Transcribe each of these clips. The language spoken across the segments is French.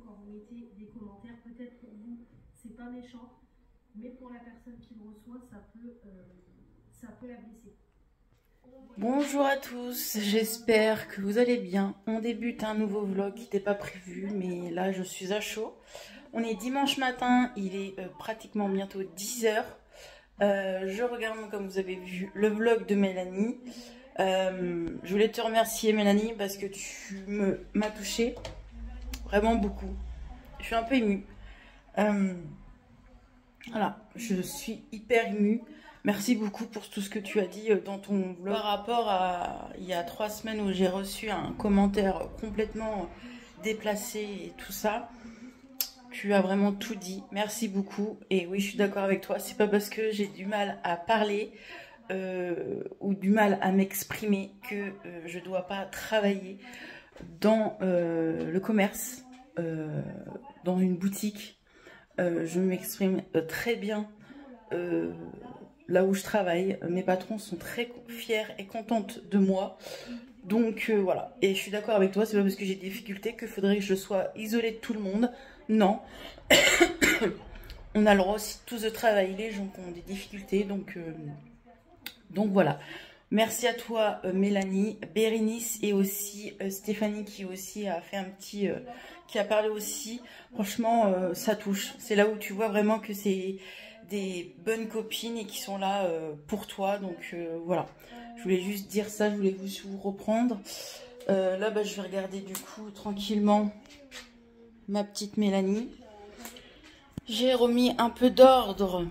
quand vous mettez des commentaires. Peut-être pour vous, c'est pas méchant, mais pour la personne qui le reçoit, ça peut la blesser. Bonjour à tous, j'espère que vous allez bien. On débute un nouveau vlog qui n'était pas prévu, mais là je suis à chaud. On est dimanche matin, il est pratiquement bientôt 10 h. Je regarde, comme vous avez vu, le vlog de Mélanie. Je voulais te remercier Mélanie parce que tu m'as touchée vraiment beaucoup. Je suis un peu émue. Voilà, je suis hyper émue. Merci beaucoup pour tout ce que tu as dit dans ton vlog. Par rapport à il y a 3 semaines où j'ai reçu un commentaire complètement déplacé et tout ça, tu as vraiment tout dit. Merci beaucoup. Et oui, je suis d'accord avec toi. C'est pas parce que j'ai du mal à parler ou du mal à m'exprimer que je dois pas travailler dans le commerce, dans une boutique. Je m'exprime très bien là où je travaille. Mes patrons sont très fiers et contentes de moi. Donc voilà. Et je suis d'accord avec toi, c'est pas parce que j'ai des difficultés qu'il faudrait que je sois isolée de tout le monde. Non. On a le droit aussi tous de travailler, les gens qui ont des difficultés. Donc voilà. Merci à toi Mélanie, Bérénice et aussi Stéphanie qui aussi a fait un petit... qui a parlé aussi. Franchement, ça touche. C'est là où tu vois vraiment que c'est des bonnes copines et qui sont là pour toi. Donc voilà. Je voulais juste dire ça, je voulais vous reprendre. Là, bah, je vais regarder du coup tranquillement ma petite Mélanie. J'ai remis un peu d'ordre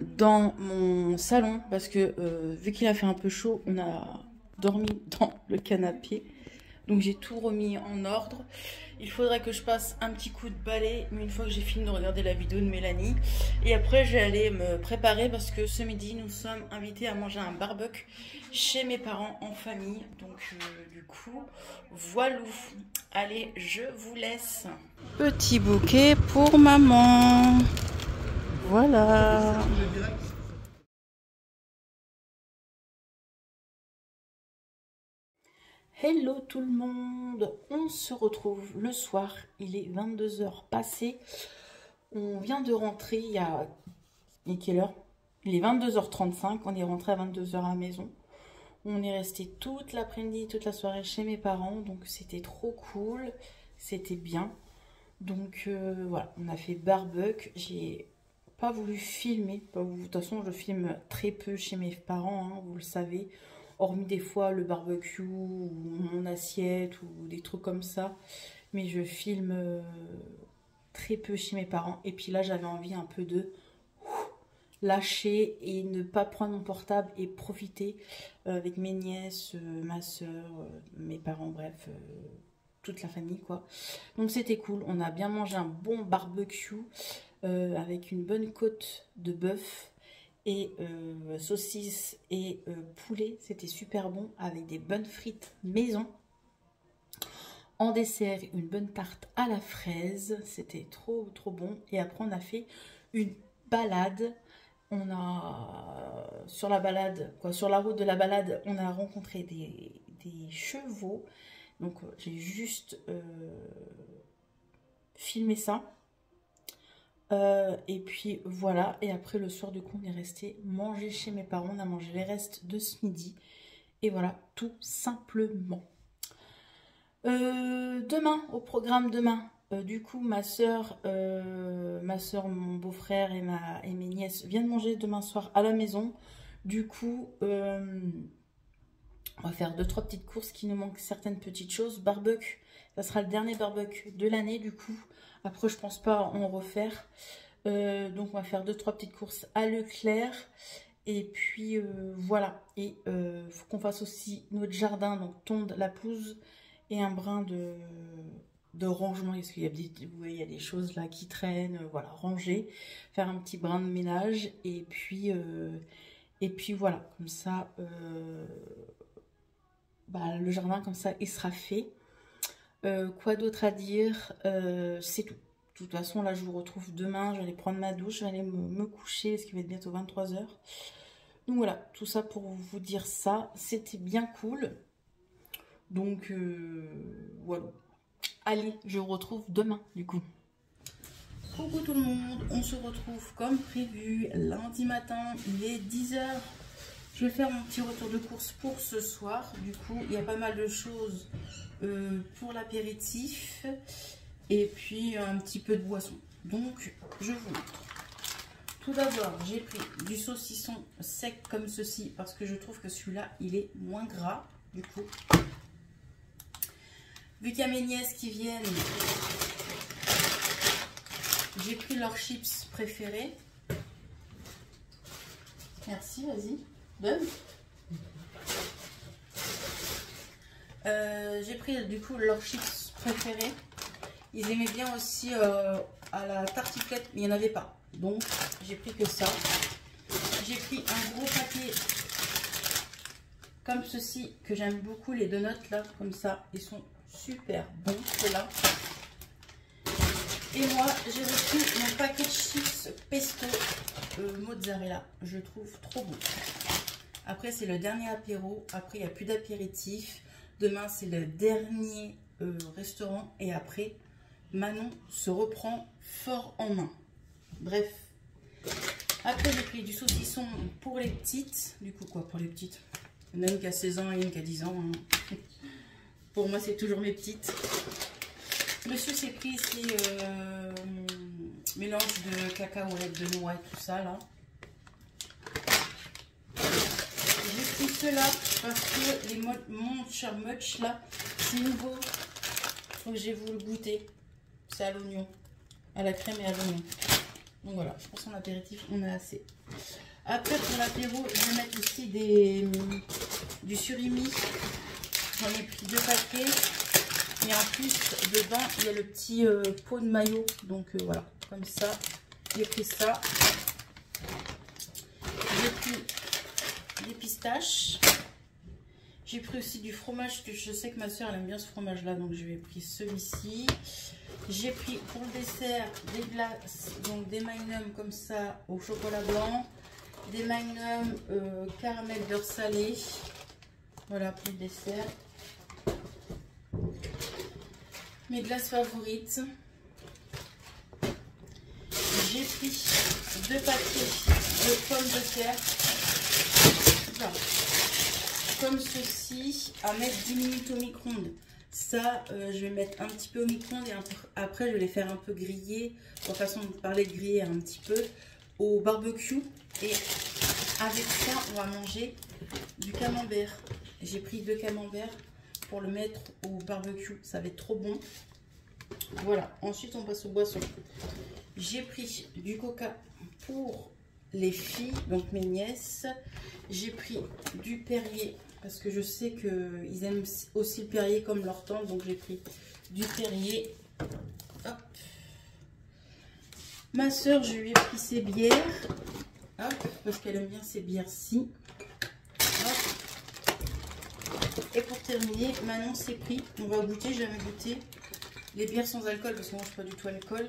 dans mon salon parce que vu qu'il a fait un peu chaud, on a dormi dans le canapé. Donc j'ai tout remis en ordre. Il faudrait que je passe un petit coup de balai, mais une fois que j'ai fini de regarder la vidéo de Mélanie. Et après, je vais aller me préparer parce que ce midi, nous sommes invités à manger un barbecue chez mes parents en famille. Donc du coup, voilà. Allez, je vous laisse. Petit bouquet pour maman. Voilà. Hello tout le monde, on se retrouve le soir, il est 22 h passées, on vient de rentrer il y a quelle heure? Il est 22 h 35, on est rentré à 22 h à la maison. On est resté toute l'après-midi, toute la soirée chez mes parents, donc c'était trop cool, c'était bien. Donc voilà, on a fait barbecue, j'ai pas voulu filmer, de toute façon je filme très peu chez mes parents, hein, vous le savez. Hormis des fois le barbecue ou mon assiette ou des trucs comme ça. Mais je filme très peu chez mes parents. Et puis là, j'avais envie un peu de lâcher et ne pas prendre mon portable et profiter avec mes nièces, ma soeur, mes parents, bref, toute la famille quoi. Donc c'était cool. On a bien mangé un bon barbecue avec une bonne côte de bœuf. Et saucisses et poulet, c'était super bon avec des bonnes frites maison. En dessert, une bonne tarte à la fraise, c'était trop bon. Et après on a fait une balade. On a sur la balade, sur la route de la balade, on a rencontré des chevaux. Donc j'ai juste filmé ça. Et puis voilà, et après le soir du coup on est resté manger chez mes parents, on a mangé les restes de ce midi, et voilà, tout simplement. Demain, au programme demain, du coup ma soeur, mon beau-frère et mes nièces viennent manger demain soir à la maison. Du coup, on va faire 2-3 petites courses qui nous manquent certaines petites choses. Barbecue, ça sera le dernier barbecue de l'année du coup. Après, je pense pas en refaire. Donc, on va faire 2-3 petites courses à Leclerc. Et puis, voilà. Et faut qu'on fasse aussi notre jardin. Donc, tondre la pelouse et un brin de rangement. Parce qu'il y a vous voyez, il y a des choses là qui traînent. Voilà, ranger. Faire un petit brin de ménage. Et puis voilà. Comme ça, le jardin, comme ça, il sera fait. Quoi d'autre à dire, c'est tout. De toute façon, là, je vous retrouve demain. Je vais aller prendre ma douche, je vais aller me coucher parce qu'il va être bientôt 23 h. Donc voilà, tout ça pour vous dire ça. C'était bien cool. Donc voilà. Allez, je vous retrouve demain du coup. Coucou tout le monde, on se retrouve comme prévu lundi matin, il est 10 h. Je vais faire mon petit retour de course pour ce soir. Du coup, il y a pas mal de choses pour l'apéritif et puis un petit peu de boisson. Donc, je vous montre. Tout d'abord, j'ai pris du saucisson sec comme ceci parce que je trouve que celui-là, il est moins gras. Du coup, vu qu'il y a mes nièces qui viennent, j'ai pris leurs chips préférés. Merci, vas-y, donne. J'ai pris du coup leurs chips préférés. Ils aimaient bien aussi à la tartiflette, mais il n'y en avait pas. Donc, j'ai pris que ça. J'ai pris un gros paquet comme ceci, que j'aime beaucoup, les donuts là, comme ça. Ils sont super bons, ceux-là. Et moi, j'ai repris mon paquet de chips pesto mozzarella. Je trouve trop bon. Après, c'est le dernier apéro. Après, il n'y a plus d'apéritif. Demain, c'est le dernier restaurant. Et après, Manon se reprend fort en main. Bref. Après, j'ai pris du saucisson pour les petites. Du coup, quoi, pour les petites? Il y en a une qui a 16 ans et une qui a 10 ans. Hein. Pour moi, c'est toujours mes petites. Monsieur s'est pris ici mélange de cacahuètes, de noix et tout ça là. J'ai pris cela parce que les Munch Much là, c'est nouveau. Donc j'ai voulu goûter. C'est à l'oignon, à la crème et à l'oignon. Donc voilà, je pense qu'en apéritif on a assez. Après pour l'apéro, je vais mettre aussi du surimi. J'en ai pris 2 paquets. Et en plus, dedans, il y a le petit pot de maillot. Donc voilà, comme ça, j'ai pris ça. J'ai pris des pistaches. J'ai pris aussi du fromage, que je sais que ma soeur elle aime bien ce fromage-là. Donc j'ai pris celui-ci. J'ai pris pour le dessert des glaces, donc des Magnum comme ça au chocolat blanc. Des Magnum caramel beurre salé. Voilà pour le dessert. Mes glaces favorites. J'ai pris 2 paquets de pommes de terre. Voilà. Comme ceci, à mettre 10 minutes au micro-ondes. Ça, je vais mettre un petit peu au micro-ondes et après, je vais les faire un peu griller. En façon de parler de griller un petit peu au barbecue. Et avec ça, on va manger du camembert. J'ai pris 2 camemberts pour le mettre au barbecue, ça va être trop bon. Voilà, ensuite on passe aux boissons. J'ai pris du coca pour les filles, donc mes nièces. J'ai pris du Perrier parce que je sais qu'ils aiment aussi le Perrier comme leur tante, donc j'ai pris du Perrier. Hop. Ma soeur, je lui ai pris ses bières. Hop, parce qu'elle aime bien ces bières-ci. Et pour terminer, Manon s'est pris, on va goûter, j'ai jamais goûté, les bières sans alcool, parce que moi je ne suis pas du tout alcool,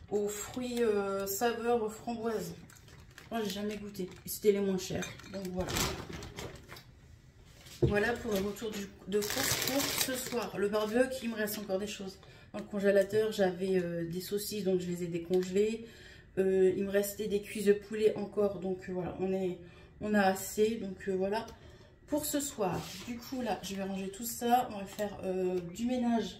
aux fruits saveur framboise. Moi j'ai jamais goûté, c'était les moins chers, donc voilà. Voilà pour le retour de course pour ce soir. Le barbecue, il me reste encore des choses. Dans le congélateur, j'avais des saucisses, donc je les ai décongelées. Il me restait des cuisses de poulet encore, donc voilà, on a assez, donc voilà. Pour ce soir, du coup là, je vais ranger tout ça. On va faire du ménage.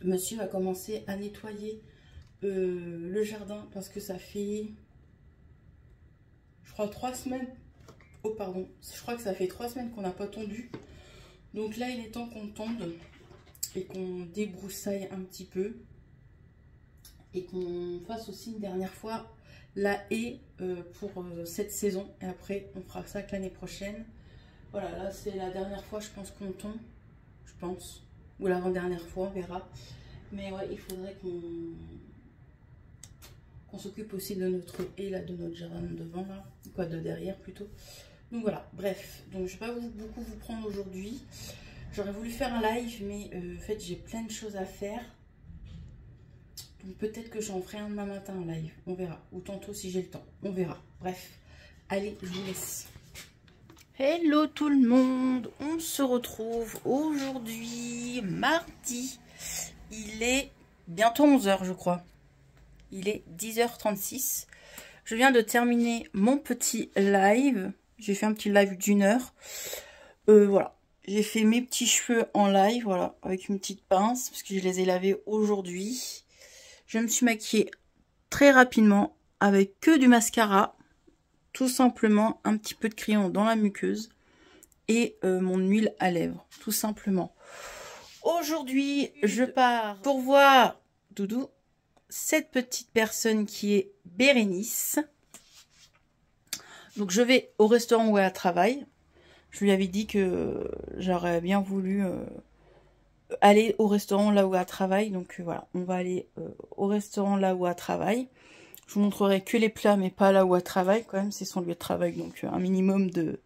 Monsieur va commencer à nettoyer le jardin parce que ça fait, je crois, 3 semaines. Oh pardon, je crois que ça fait 3 semaines qu'on n'a pas tondu. Donc là, il est temps qu'on tonde et qu'on débroussaille un petit peu et qu'on fasse aussi une dernière fois la haie pour cette saison, et après on fera ça que l'année prochaine. Voilà, là c'est la dernière fois je pense qu'on tombe, je pense, ou l'avant-dernière fois, on verra. Mais ouais, il faudrait qu'on s'occupe aussi de notre haie là, de notre jardin de devant là, quoi, de derrière plutôt. Donc voilà, bref, donc je vais pas beaucoup vous prendre aujourd'hui. J'aurais voulu faire un live, mais en fait j'ai plein de choses à faire. Donc peut-être que j'en ferai un demain matin en live, on verra. Ou tantôt si j'ai le temps, on verra. Bref, allez, je vous laisse. Hello tout le monde, on se retrouve aujourd'hui mardi, il est bientôt 11 h je crois, il est 10h36, je viens de terminer mon petit live, j'ai fait un petit live d'1 heure, voilà, j'ai fait mes petits cheveux en live, voilà, avec une petite pince, parce que je les ai lavés aujourd'hui, je me suis maquillée très rapidement, avec que du mascara, tout simplement un petit peu de crayon dans la muqueuse et mon huile à lèvres, tout simplement. Aujourd'hui, je pars pour voir Doudou, cette petite personne qui est Bérénice. Donc je vais au restaurant où elle travaille. Je lui avais dit que j'aurais bien voulu aller au restaurant là où elle travaille. Donc voilà, on va aller au restaurant là où elle travaille. Je vous montrerai que les plats, mais pas là où elle travaille, quand même, c'est son lieu de travail, donc un minimum de...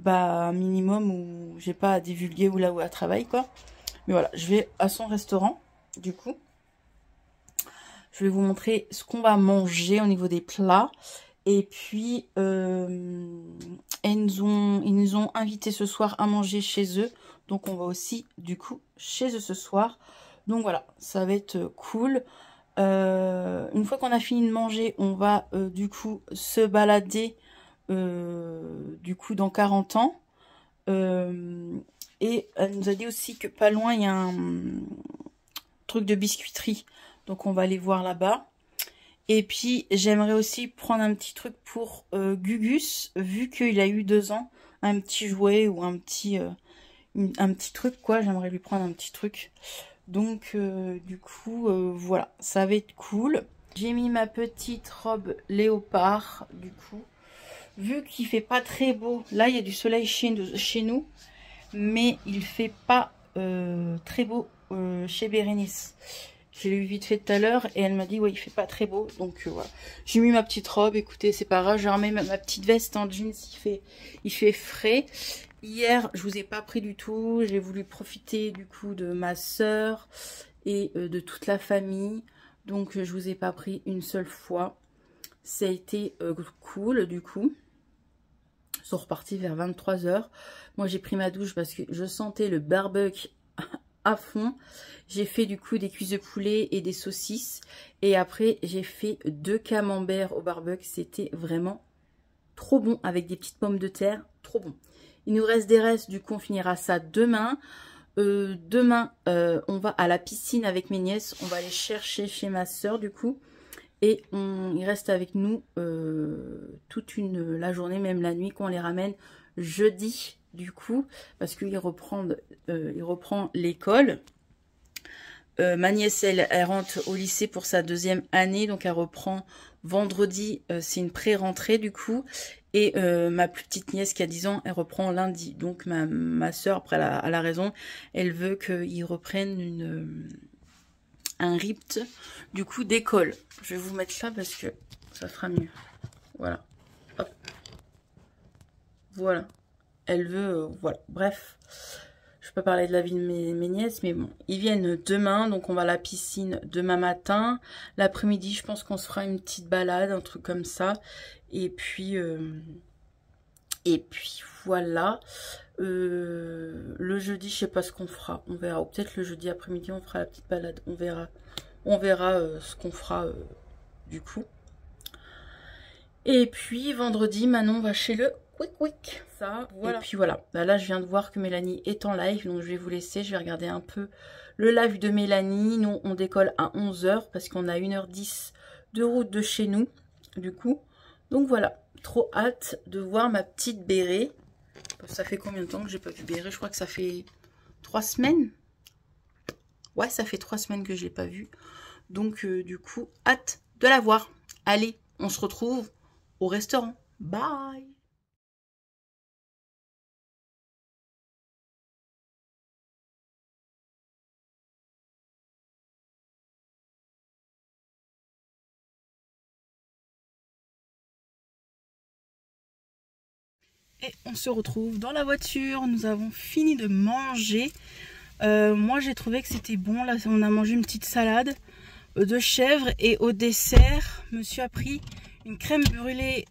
un minimum où j'ai pas à divulguer où là où elle travaille, quoi. Mais voilà, je vais à son restaurant, du coup. Je vais vous montrer ce qu'on va manger au niveau des plats. Et puis, ils nous ont invités ce soir à manger chez eux. Donc, on va aussi, du coup, chez eux ce soir. Donc, voilà, ça va être cool. Une fois qu'on a fini de manger, on va du coup se balader du coup dans 40 ans. Et elle nous a dit aussi que pas loin il y a un truc de biscuiterie. Donc on va aller voir là-bas. Et puis j'aimerais aussi prendre un petit truc pour Gugus, vu qu'il a eu 2 ans. Un petit jouet ou un petit truc quoi. J'aimerais lui prendre un petit truc. Donc du coup voilà, ça va être cool. J'ai mis ma petite robe léopard du coup. Vu qu'il fait pas très beau, là il y a du soleil chez nous, mais il fait pas très beau chez Bérénice. Je l'ai vu vite fait tout à l'heure et elle m'a dit ouais il fait pas très beau, donc voilà. J'ai mis ma petite robe, écoutez c'est pas grave, j'ai remis ma petite veste en jeans, il fait frais. Hier, je vous ai pas pris du tout. J'ai voulu profiter du coup de ma soeur et de toute la famille. Donc, je vous ai pas pris une seule fois. Ça a été cool du coup. Ils sont repartis vers 23 h. Moi, j'ai pris ma douche parce que je sentais le barbecue à fond. J'ai fait du coup des cuisses de poulet et des saucisses. Et après, j'ai fait 2 camemberts au barbecue. C'était vraiment trop bon avec des petites pommes de terre. Trop bon. Il nous reste des restes, du coup on finira ça demain. Demain, on va à la piscine avec mes nièces. On va aller chercher chez ma soeur du coup. Et il reste avec nous toute la journée, même la nuit, qu'on les ramène jeudi du coup. Parce qu'il reprend l'école. Ma nièce, elle rentre au lycée pour sa 2e année. Donc elle reprend vendredi. C'est une pré-rentrée du coup. Et ma plus petite nièce qui a 10 ans, elle reprend lundi. Donc ma soeur, après elle a raison, elle veut qu'ils reprennent un ript du coup d'école. Je vais vous mettre ça parce que ça fera mieux. Voilà. Hop. Voilà. Elle veut, voilà. Bref. Je peux parler de la vie de mes nièces, mais bon. Ils viennent demain, donc on va à la piscine demain matin. L'après-midi, je pense qu'on se fera une petite balade, un truc comme ça. Et puis voilà. Le jeudi, je sais pas ce qu'on fera. On verra. Ou peut-être le jeudi après-midi, on fera la petite balade. On verra. On verra ce qu'on fera du coup. Et puis vendredi, Manon va chez le Quick. Ça, voilà. Et puis voilà. Bah, là, je viens de voir que Mélanie est en live. Donc je vais vous laisser. Je vais regarder un peu le live de Mélanie. Nous, on décolle à 11 h parce qu'on a 1h10 de route de chez nous. Du coup. Donc voilà, trop hâte de voir ma petite Béré. Ça fait combien de temps que j'ai pas vu Béré? Je crois que ça fait 3 semaines. Ouais, ça fait 3 semaines que je l'ai pas vue. Donc du coup, hâte de la voir. Allez, on se retrouve au restaurant. Bye! Et on se retrouve dans la voiture. Nous avons fini de manger. Moi j'ai trouvé que c'était bon. Là on a mangé une petite salade de chèvre. Et au dessert, monsieur a pris une crème brûlée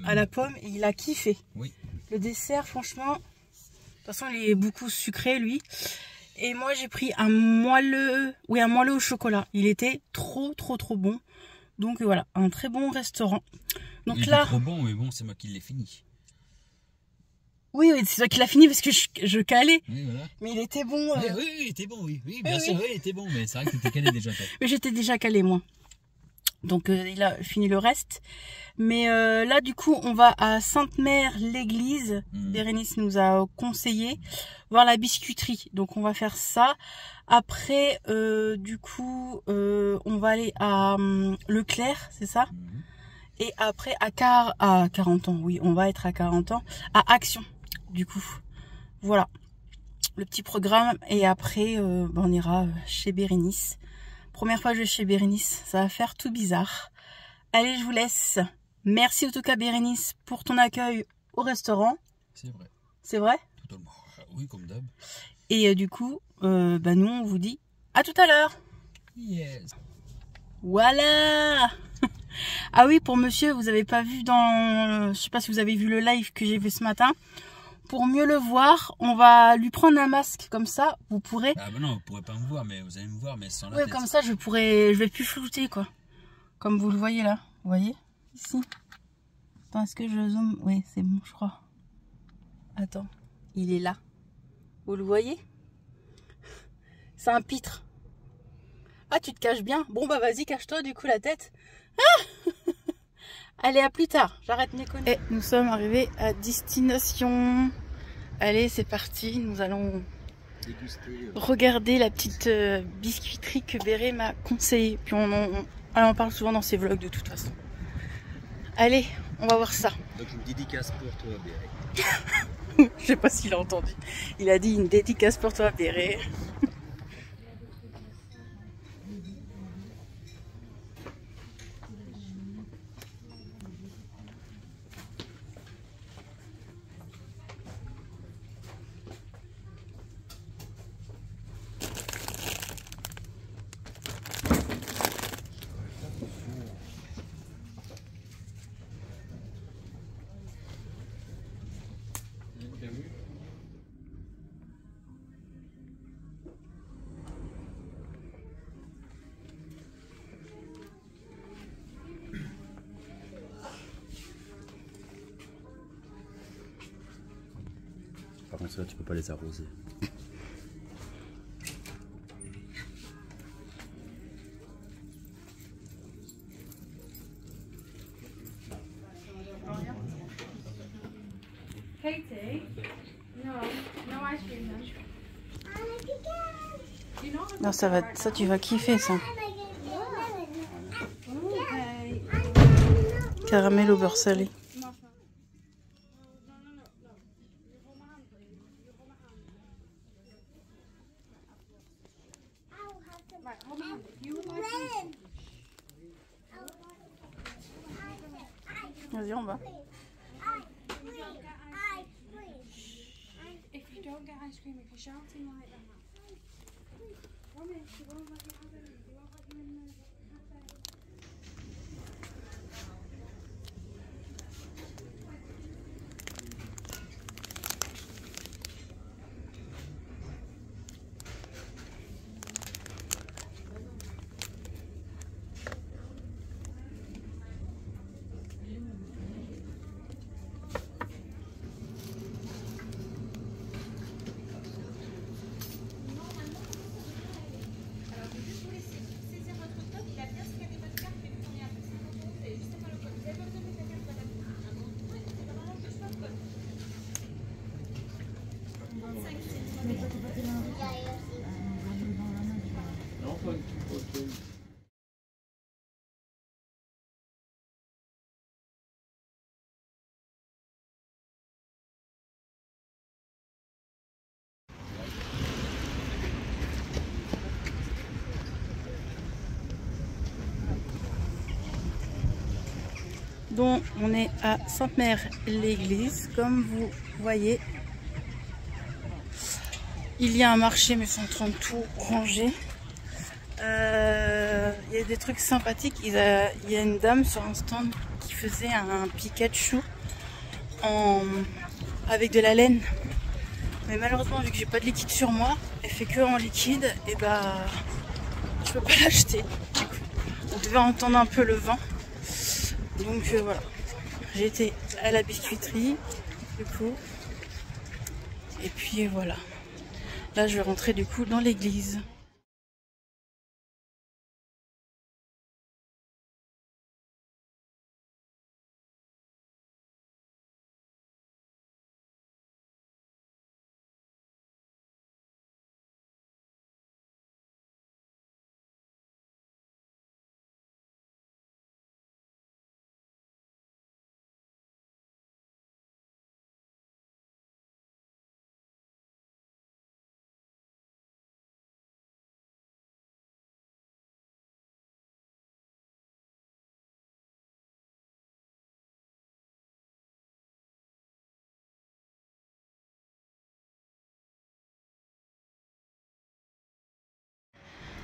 à la pomme. Et il a kiffé. Oui. Le dessert, franchement, de toute façon, il est beaucoup sucré, lui. Et moi, j'ai pris un moelleux au chocolat. Il était trop bon. Donc voilà, un très bon restaurant. Donc il là, était trop bon, mais bon, c'est moi qui l'ai fini. Oui, c'est toi qui l'as fini parce que je calais. Oui, voilà. Mais il était bon. Oui, il était bon, oui, bien sûr, oui, il était bon. Mais c'est vrai que tu étais calé déjà, toi. Mais j'étais déjà calé, moi. Donc il a fini le reste. Mais là, du coup, on va à Sainte-Mère, l'église. Bérénice nous a conseillé voir la biscuiterie. Donc on va faire ça. Après, du coup, on va aller à Leclerc, c'est ça? Et après, à 40 ans, oui, on va être à 40 ans, à Action, du coup. Voilà, le petit programme. Et après, on ira chez Bérénice. Première fois que je vais chez Bérénice, ça va faire tout bizarre. Allez, je vous laisse. Merci en tout cas, Bérénice, pour ton accueil au restaurant. C'est vrai. C'est vrai? Totalement. Oui, comme d'hab. Et du coup, nous, on vous dit à tout à l'heure. Yes. Voilà. Ah oui, pour monsieur, vous avez pas vu je sais pas si vous avez vu le live que j'ai fait ce matin. Pour mieux le voir, on va lui prendre un masque comme ça, vous pourrez. Ah bah non, vous pourrez pas me voir, mais vous allez me voir, mais sans la Ouais, tête. comme ça, je vais plus flouter quoi. Comme vous le voyez là, vous voyez ici. Attends, est-ce que je zoome? Oui, c'est bon, je crois. Attends, il est là. Vous le voyez? C'est un pitre. Ah, tu te caches bien. Bon bah vas-y, cache-toi du coup la tête. Ah. Allez, à plus tard. J'arrête mes conneries. Et nous sommes arrivés à destination. Allez, c'est parti. Nous allons regarder la petite biscuiterie que Béré m'a conseillée. Puis elle en parle souvent dans ses vlogs de toute façon. Allez, on va voir ça. Donc une dédicace pour toi, Béré. Je sais pas s'il a entendu. Il a dit une dédicace pour toi, Béré. Par contre, là, tu peux pas les arroser. Katie? No ice cream then. Non, ça tu vas kiffer ça. Caramel au beurre salé. Vas-y, on va. If you don't get ice cream, if you're shouting like that, promise she won't let you have it. She won't let you in the cafe. Donc on est à Sainte-Mère l'église, comme vous voyez. Il y a un marché mais ils sont en train de tout ranger. Il y a des trucs sympathiques. Il y a une dame sur un stand qui faisait un Pikachu avec de la laine. Mais malheureusement, vu que j'ai pas de liquide sur moi, elle fait que en liquide, et bah je peux pas l'acheter. On devait entendre un peu le vent. Donc voilà. J'ai été à la biscuiterie, du coup. Et puis voilà. Là, je vais rentrer du coup dans l'église.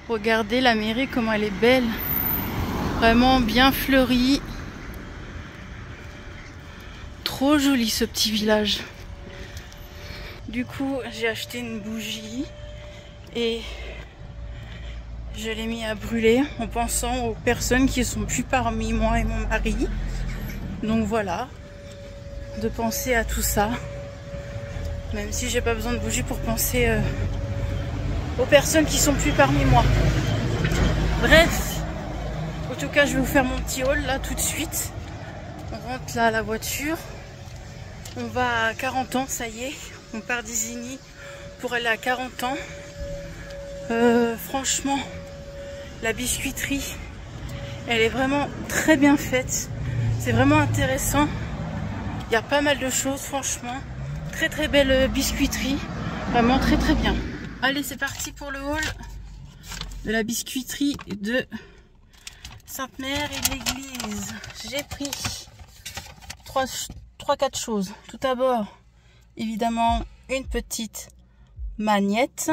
Regardez la mairie, comment elle est belle. Vraiment bien fleurie. Trop joli ce petit village. Du coup, j'ai acheté une bougie et je l'ai mis à brûler en pensant aux personnes qui sont plus parmi moi et mon mari. Donc voilà, de penser à tout ça. Même si j'ai pas besoin de bougie pour penser aux personnes qui sont plus parmi moi. Bref, en tout cas je vais vous faire mon petit haul là tout de suite. On rentre là à la voiture. On va à 40 ans, ça y est. On part d'Isigny pour aller à 40 ans. Franchement, la biscuiterie, elle est vraiment très bien faite. C'est vraiment intéressant. Il y a pas mal de choses, franchement. Très très belle biscuiterie. Vraiment très très bien. Allez, c'est parti pour le haul de la biscuiterie de Sainte-Mère et de l'église. J'ai pris 3-4 choses. Tout d'abord, évidemment, une petite magnette.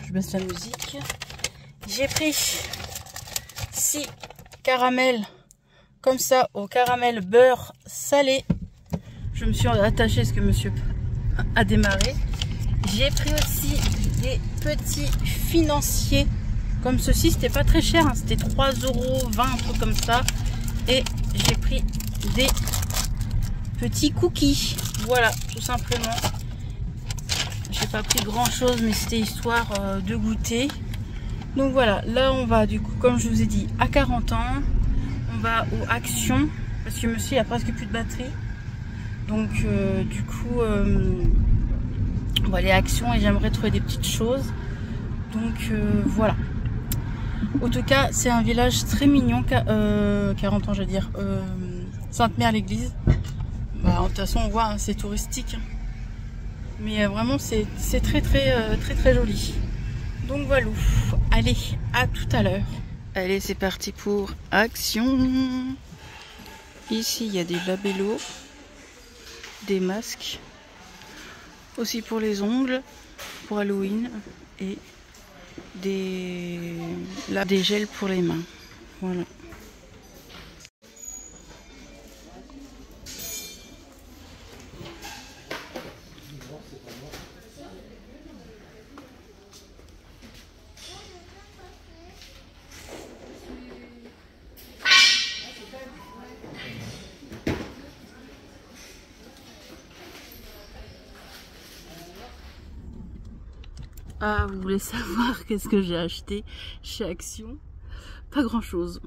Je baisse la musique. J'ai pris 6 caramels comme ça au caramel beurre salé. Je me suis attachée à ce que monsieur a démarré. J'ai pris aussi des petits financiers comme ceci. C'était pas très cher, hein. C'était 3,20 €, un truc comme ça. Et j'ai pris des petits cookies. Voilà, tout simplement. J'ai pas pris grand chose, mais c'était histoire de goûter. Donc voilà, là on va du coup, comme je vous ai dit, à 40 ans. On va aux Actions parce que monsieur il a presque plus de batterie. Donc du coup on va aller à Action et j'aimerais trouver des petites choses. Donc voilà. En tout cas c'est un village très mignon. 40 ans je veux dire. Sainte-Mère l'église. Bah, de toute façon on voit, hein, c'est touristique. Mais vraiment c'est très joli. Donc voilà. Allez, à tout à l'heure. Allez, c'est parti pour Action. Ici il y a des labellos, des masques, aussi pour les ongles, pour Halloween, et des gels pour les mains. Voilà. Ah, vous voulez savoir qu'est-ce que j'ai acheté chez Action? Pas grand chose.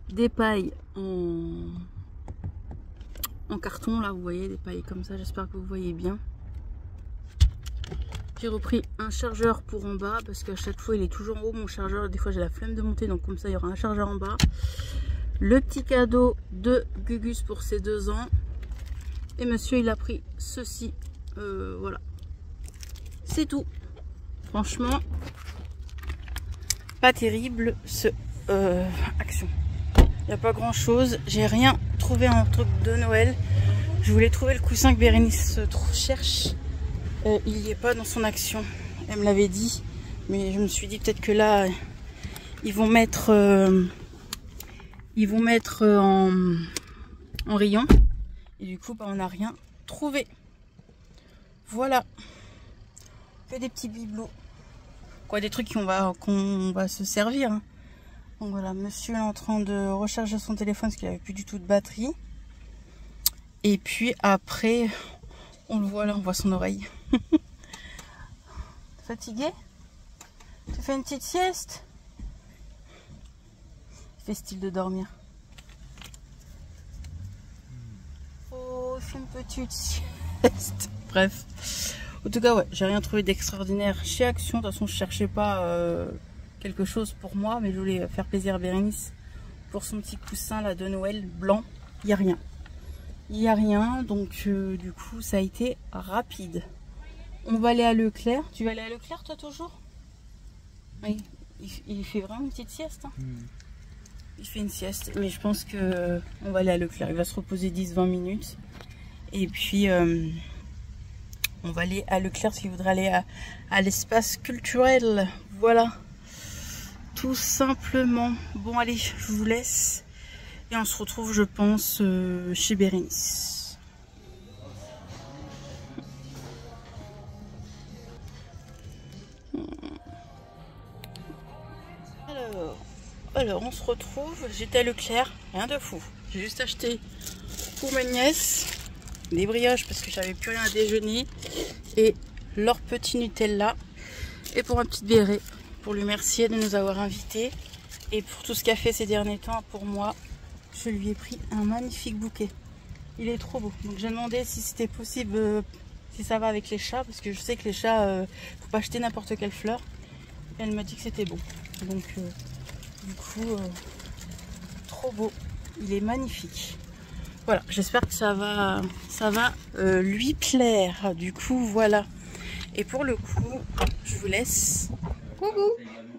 Des pailles en carton, là vous voyez, des pailles comme ça, j'espère que vous voyez bien. J'ai repris un chargeur pour en bas parce qu'à chaque fois il est toujours en haut mon chargeur, des fois j'ai la flemme de monter, donc comme ça il y aura un chargeur en bas. Le petit cadeau de Gugus pour ses 2 ans. Et monsieur il a pris ceci, voilà. C'est tout. Franchement, pas terrible ce Action. Il n'y a pas grand chose. J'ai rien trouvé en truc de Noël. Je voulais trouver le coussin que Bérénice cherche. Il n'y est pas dans son Action. Elle me l'avait dit. Mais je me suis dit peut-être que là, ils vont mettre en rayon. Et du coup, bah, on n'a rien trouvé. Voilà. Que des petits bibelots. Quoi, des trucs qu'on va se servir. Hein. Donc voilà, monsieur est en train de recharger son téléphone parce qu'il n'avait plus du tout de batterie. Et puis après, on le voit là, on voit son oreille. Fatigué? Tu fais une petite sieste? Il fait style de dormir. Oh, il fait une petite sieste. Bref. En tout cas, ouais, j'ai rien trouvé d'extraordinaire chez Action. De toute façon, je cherchais pas quelque chose pour moi, mais je voulais faire plaisir à Bérénice pour son petit coussin là de Noël blanc. Il n'y a rien. Il n'y a rien, donc du coup, ça a été rapide. On va aller à Leclerc. Tu vas aller à Leclerc, toi, toujours? Oui, il fait vraiment une petite sieste. Hein. Il fait une sieste, mais je pense que on va aller à Leclerc. Il va se reposer 10-20 minutes. Et puis, on va aller à Leclerc parce qu'il voudrait aller à l'espace culturel. Voilà. Tout simplement. Bon, allez, je vous laisse. Et on se retrouve, je pense, chez Bérénice. Alors, on se retrouve. J'étais à Leclerc, rien de fou. J'ai juste acheté pour mes nièces des brioches parce que j'avais plus rien à déjeuner et leur petit Nutella. Et pour un petit béret, pour lui remercier de nous avoir invités et pour tout ce qu'a fait ces derniers temps pour moi. Je lui ai pris un magnifique bouquet. Il est trop beau. Donc j'ai demandé si c'était possible, si ça va avec les chats, parce que je sais que les chats, faut pas acheter n'importe quelle fleur. Et elle m'a dit que c'était bon. Donc du coup, trop beau. Il est magnifique. Voilà, j'espère que ça va lui plaire. Du coup, voilà. Et pour le coup, je vous laisse. Coucou.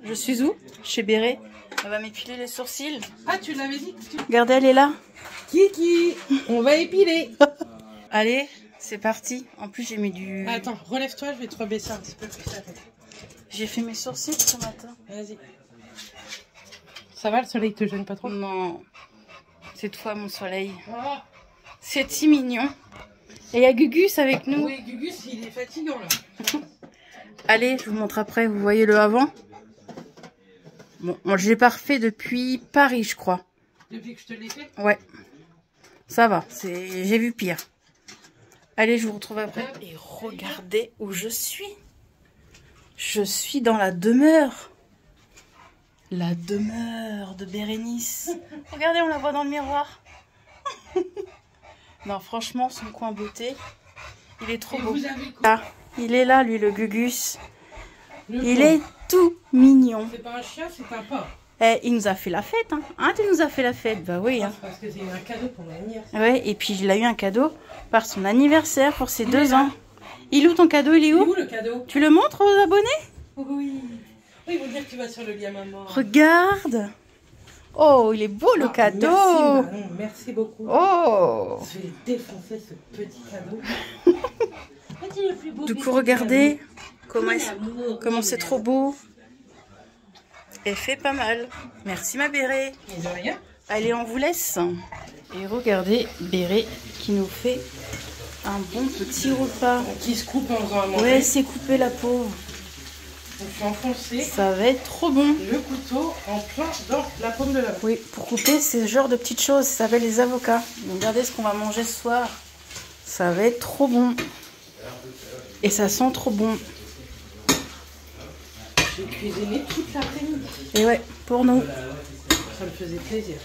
Je suis où? Chez Béret. Elle va m'épiler les sourcils. Ah, tu l'avais dit? Regardez, elle est là. Kiki, on va épiler. Allez, c'est parti. En plus, j'ai mis du... Attends, relève-toi, je vais te rebaisser un petit peu plus. J'ai fait mes sourcils ce matin. Vas-y. Ça va, le soleil te gêne pas trop? Non. C'est toi, mon soleil. Oh. C'est si mignon. Et il y a Gugus avec nous. Oui, Gugus, il est fatigant là. Allez, je vous montre après. Vous voyez le avant? Bon, moi je l'ai pas refait depuis Paris, je crois. Depuis que je te l'ai fait? Ouais. Ça va, j'ai vu pire. Allez, je vous retrouve après. Et regardez où je suis. Je suis dans la demeure. La demeure de Bérénice. Regardez, on la voit dans le miroir. Non, franchement, son coin beauté, il est trop beau. Ah, il est là, lui, le Gugus. Il est tout mignon. C'est pas un chien, c'est un porc. Eh, il nous a fait la fête, hein. Hein, tu nous as fait la fête, bah oui. Hein. Parce que c'est un cadeau pour mon anniversaire. Ouais, et puis il a eu un cadeau par son anniversaire pour ses 2 ans. Il est où ton cadeau? Il est où? Il est où le cadeau? Tu le montres aux abonnés? Oui. Oui, ils vont dire que tu vas sur le lit à maman. Regarde. Oh, il est beau le cadeau. Merci, Manon, merci beaucoup. Oh. Je vais défoncer ce petit cadeau. Du coup, regardez comment c'est trop beau. Elle fait pas mal. Merci ma Béret. De rien. Allez, on vous laisse. Et regardez Béret qui nous fait un bon petit repas. Qui se coupe en faisant à manger. Ouais, c'est coupé la pauvre. Donc je vais enfoncer Ça va être trop bon. le couteau en plein dans la paume de la main. Oui, pour couper ce genre de petites choses, ça s'appelle les avocats. Donc regardez ce qu'on va manger ce soir. Ça va être trop bon. Et ça sent trop bon. J'ai cuisiné toute l'après-midi. Et ouais, pour nous. Ça me faisait plaisir.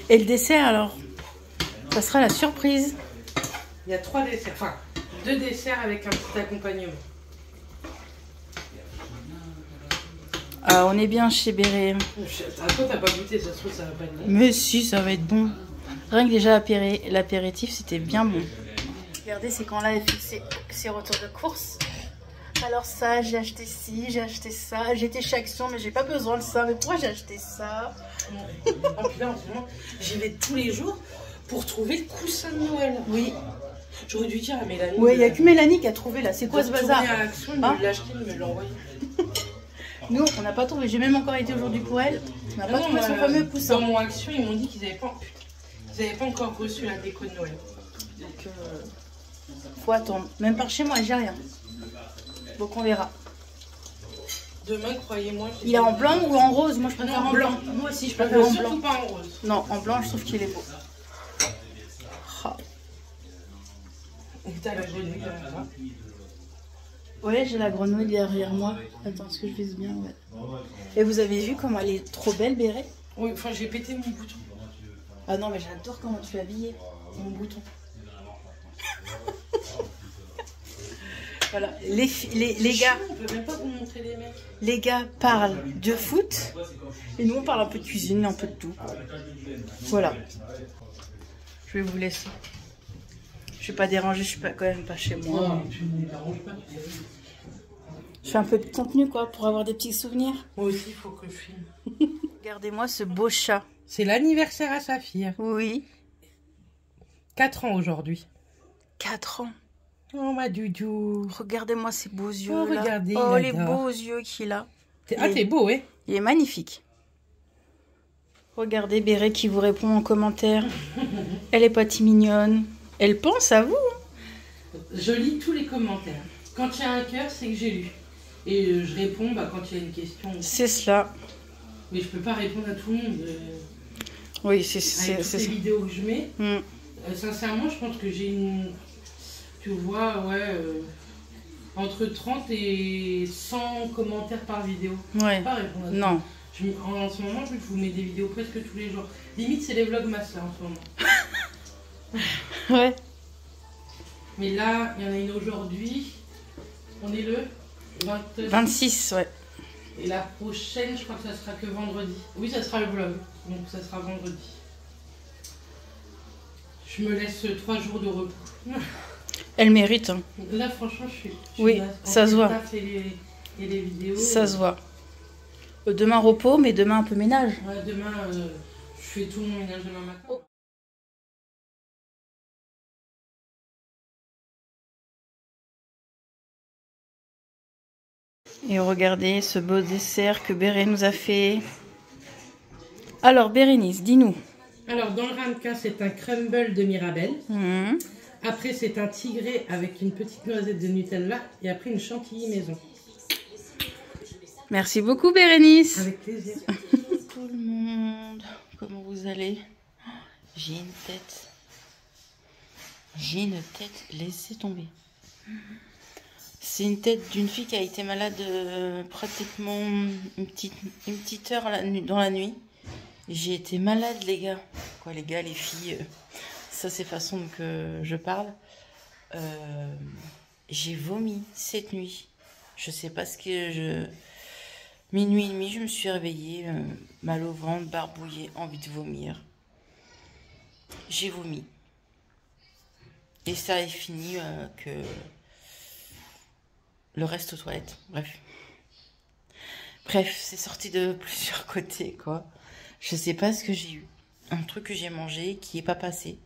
Et le dessert alors? Ça sera la surprise. Il y a 3 desserts, enfin 2 desserts avec un petit accompagnement. Ah, on est bien chez Béret. Toi, t'as pas goûté, ça se trouve, ça va pas être bon. Mais si, ça va être bon. Rien que déjà l'apéritif, c'était bien bon. Regardez, c'est quand là, elle fait ses retours de course. Alors ça, j'ai acheté ci, j'ai acheté ça. J'étais chez Action, mais j'ai pas besoin de ça. Mais pourquoi j'ai acheté ça? En plus, là, en ce moment, j'y vais tous les jours pour trouver le coussin de Noël. Oui. J'aurais dû dire à Mélanie. Ouais, il n'y a que Mélanie qui a trouvé là. C'est quoi ce bazar? À Action, il Hein me l'a acheté, il me l'a envoyé. Nous, on n'a pas trouvé. J'ai même encore été aujourd'hui pour elle. On n'a pas trouvé son fameux poussin. Dans mon Action, ils m'ont dit qu'ils n'avaient pas encore reçu la déco de Noël. Donc, faut attendre. Même par chez moi, j'ai rien. Donc, on verra. Demain, croyez-moi. Il est en blanc ou en rose? Moi, je préfère en blanc. Moi aussi, je préfère en blanc. Surtout pas en rose. Non, en blanc, je trouve qu'il est beau. Et t'as la grenouille derrière toi. Ouais, j'ai la grenouille derrière moi. Attends, est-ce que je vise bien? Ouais. Et vous avez vu comment elle est trop belle, Béret? Oui, enfin, j'ai pété mon bouton. Ah non, mais j'adore comment tu l'as habillée, mon bouton. Voilà, les gars, On peut même pas vous montrer les mecs. les gars parlent de foot et nous on parle un peu de cuisine, un peu de tout. Voilà. Je vais vous laisser. Je vais pas déranger, je suis pas, quand même pas chez moi. Non, tu ne les déranges pas. Je fais un peu de contenu quoi pour avoir des petits souvenirs. Moi aussi, il faut que je filme. Regardez-moi ce beau chat. C'est l'anniversaire à sa fille. Oui. 4 ans aujourd'hui. 4 ans. Oh ma doudou. Regardez-moi ces beaux yeux Oh, là. regardez, Oh il les adore. beaux yeux qu'il a. Ah, t'es beau, hein? Il est magnifique. Regardez Béret qui vous répond en commentaire. Elle est pas mignonne. Elle pense à vous. Hein. Je lis tous les commentaires. Quand il y a un cœur, c'est que j'ai lu. Et je réponds quand il y a une question. C'est cela. Mais je peux pas répondre à tout le monde. Oui, Avec toutes les vidéos que je mets. Mm. Sincèrement, je pense que j'ai une... Tu vois, ouais... entre 30 et 100 commentaires par vidéo. Ouais. Je peux pas répondre à tout. Non. En ce moment, je vous mets des vidéos presque tous les jours. Limite, c'est les vlogs ma soeur en ce moment. Ouais. Mais là, il y en a une aujourd'hui. On est le 26, ouais. Et la prochaine, je crois que ça sera que vendredi. Oui, ça sera le vlog. Donc ça sera vendredi. Je me laisse 3 jours de repos. Elle mérite. Hein. Là, franchement, je suis Oui, là. ça se voit. Et les vidéos. Ça se voit. Demain repos, mais demain un peu ménage. Ouais, demain, je fais tout mon ménage demain matin. Oh. Et regardez ce beau dessert que Béret nous a fait. Alors, Bérénice, dis-nous. Alors, dans le ramequin, c'est un crumble de Mirabelle. Mmh. Après, c'est un tigré avec une petite noisette de Nutella. Et après, une chantilly maison. Merci beaucoup, Bérénice. Avec plaisir. Tout le monde, comment vous allez? J'ai une tête. J'ai une tête, laissez tomber. C'est une tête d'une fille qui a été malade pratiquement une petite heure dans la nuit. J'ai été malade, les gars. Quoi, les gars, les filles, ça c'est façon que je parle. J'ai vomi cette nuit. Je sais pas ce que Minuit et demi, je me suis réveillée, mal au ventre, barbouillée, envie de vomir. J'ai vomi. Et ça est fini que le reste aux toilettes. Bref, c'est sorti de plusieurs côtés, quoi. Je sais pas ce que j'ai eu. Un truc que j'ai mangé qui est pas passé.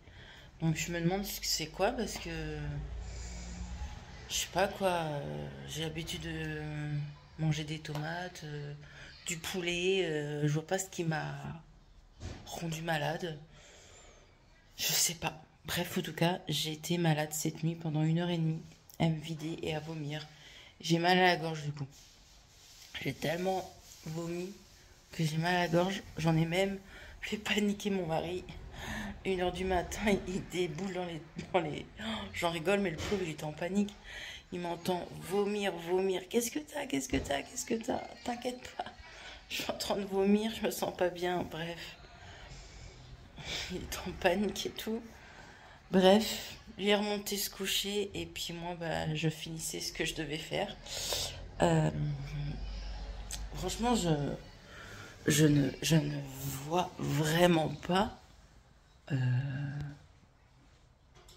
Donc je me demande ce que c'est quoi parce que... Je sais pas quoi. J'ai l'habitude de manger des tomates, du poulet. Je vois pas ce qui m'a rendu malade. Je sais pas. Bref, en tout cas, j'ai été malade cette nuit pendant 1h30 à me vider et à vomir. J'ai mal à la gorge du coup. J'ai tellement vomi que j'ai mal à la gorge. J'en ai même fait paniquer mon mari. 1h du matin, il déboule dans les... J'en rigole, mais le pauvre, il était en panique. Il m'entend vomir. Qu'est-ce que t'as? T'inquiète pas. Je suis en train de vomir, je me sens pas bien. Bref. Il est en panique et tout. Bref, il est remonté se coucher et puis moi, je finissais ce que je devais faire. Franchement, je ne vois vraiment pas.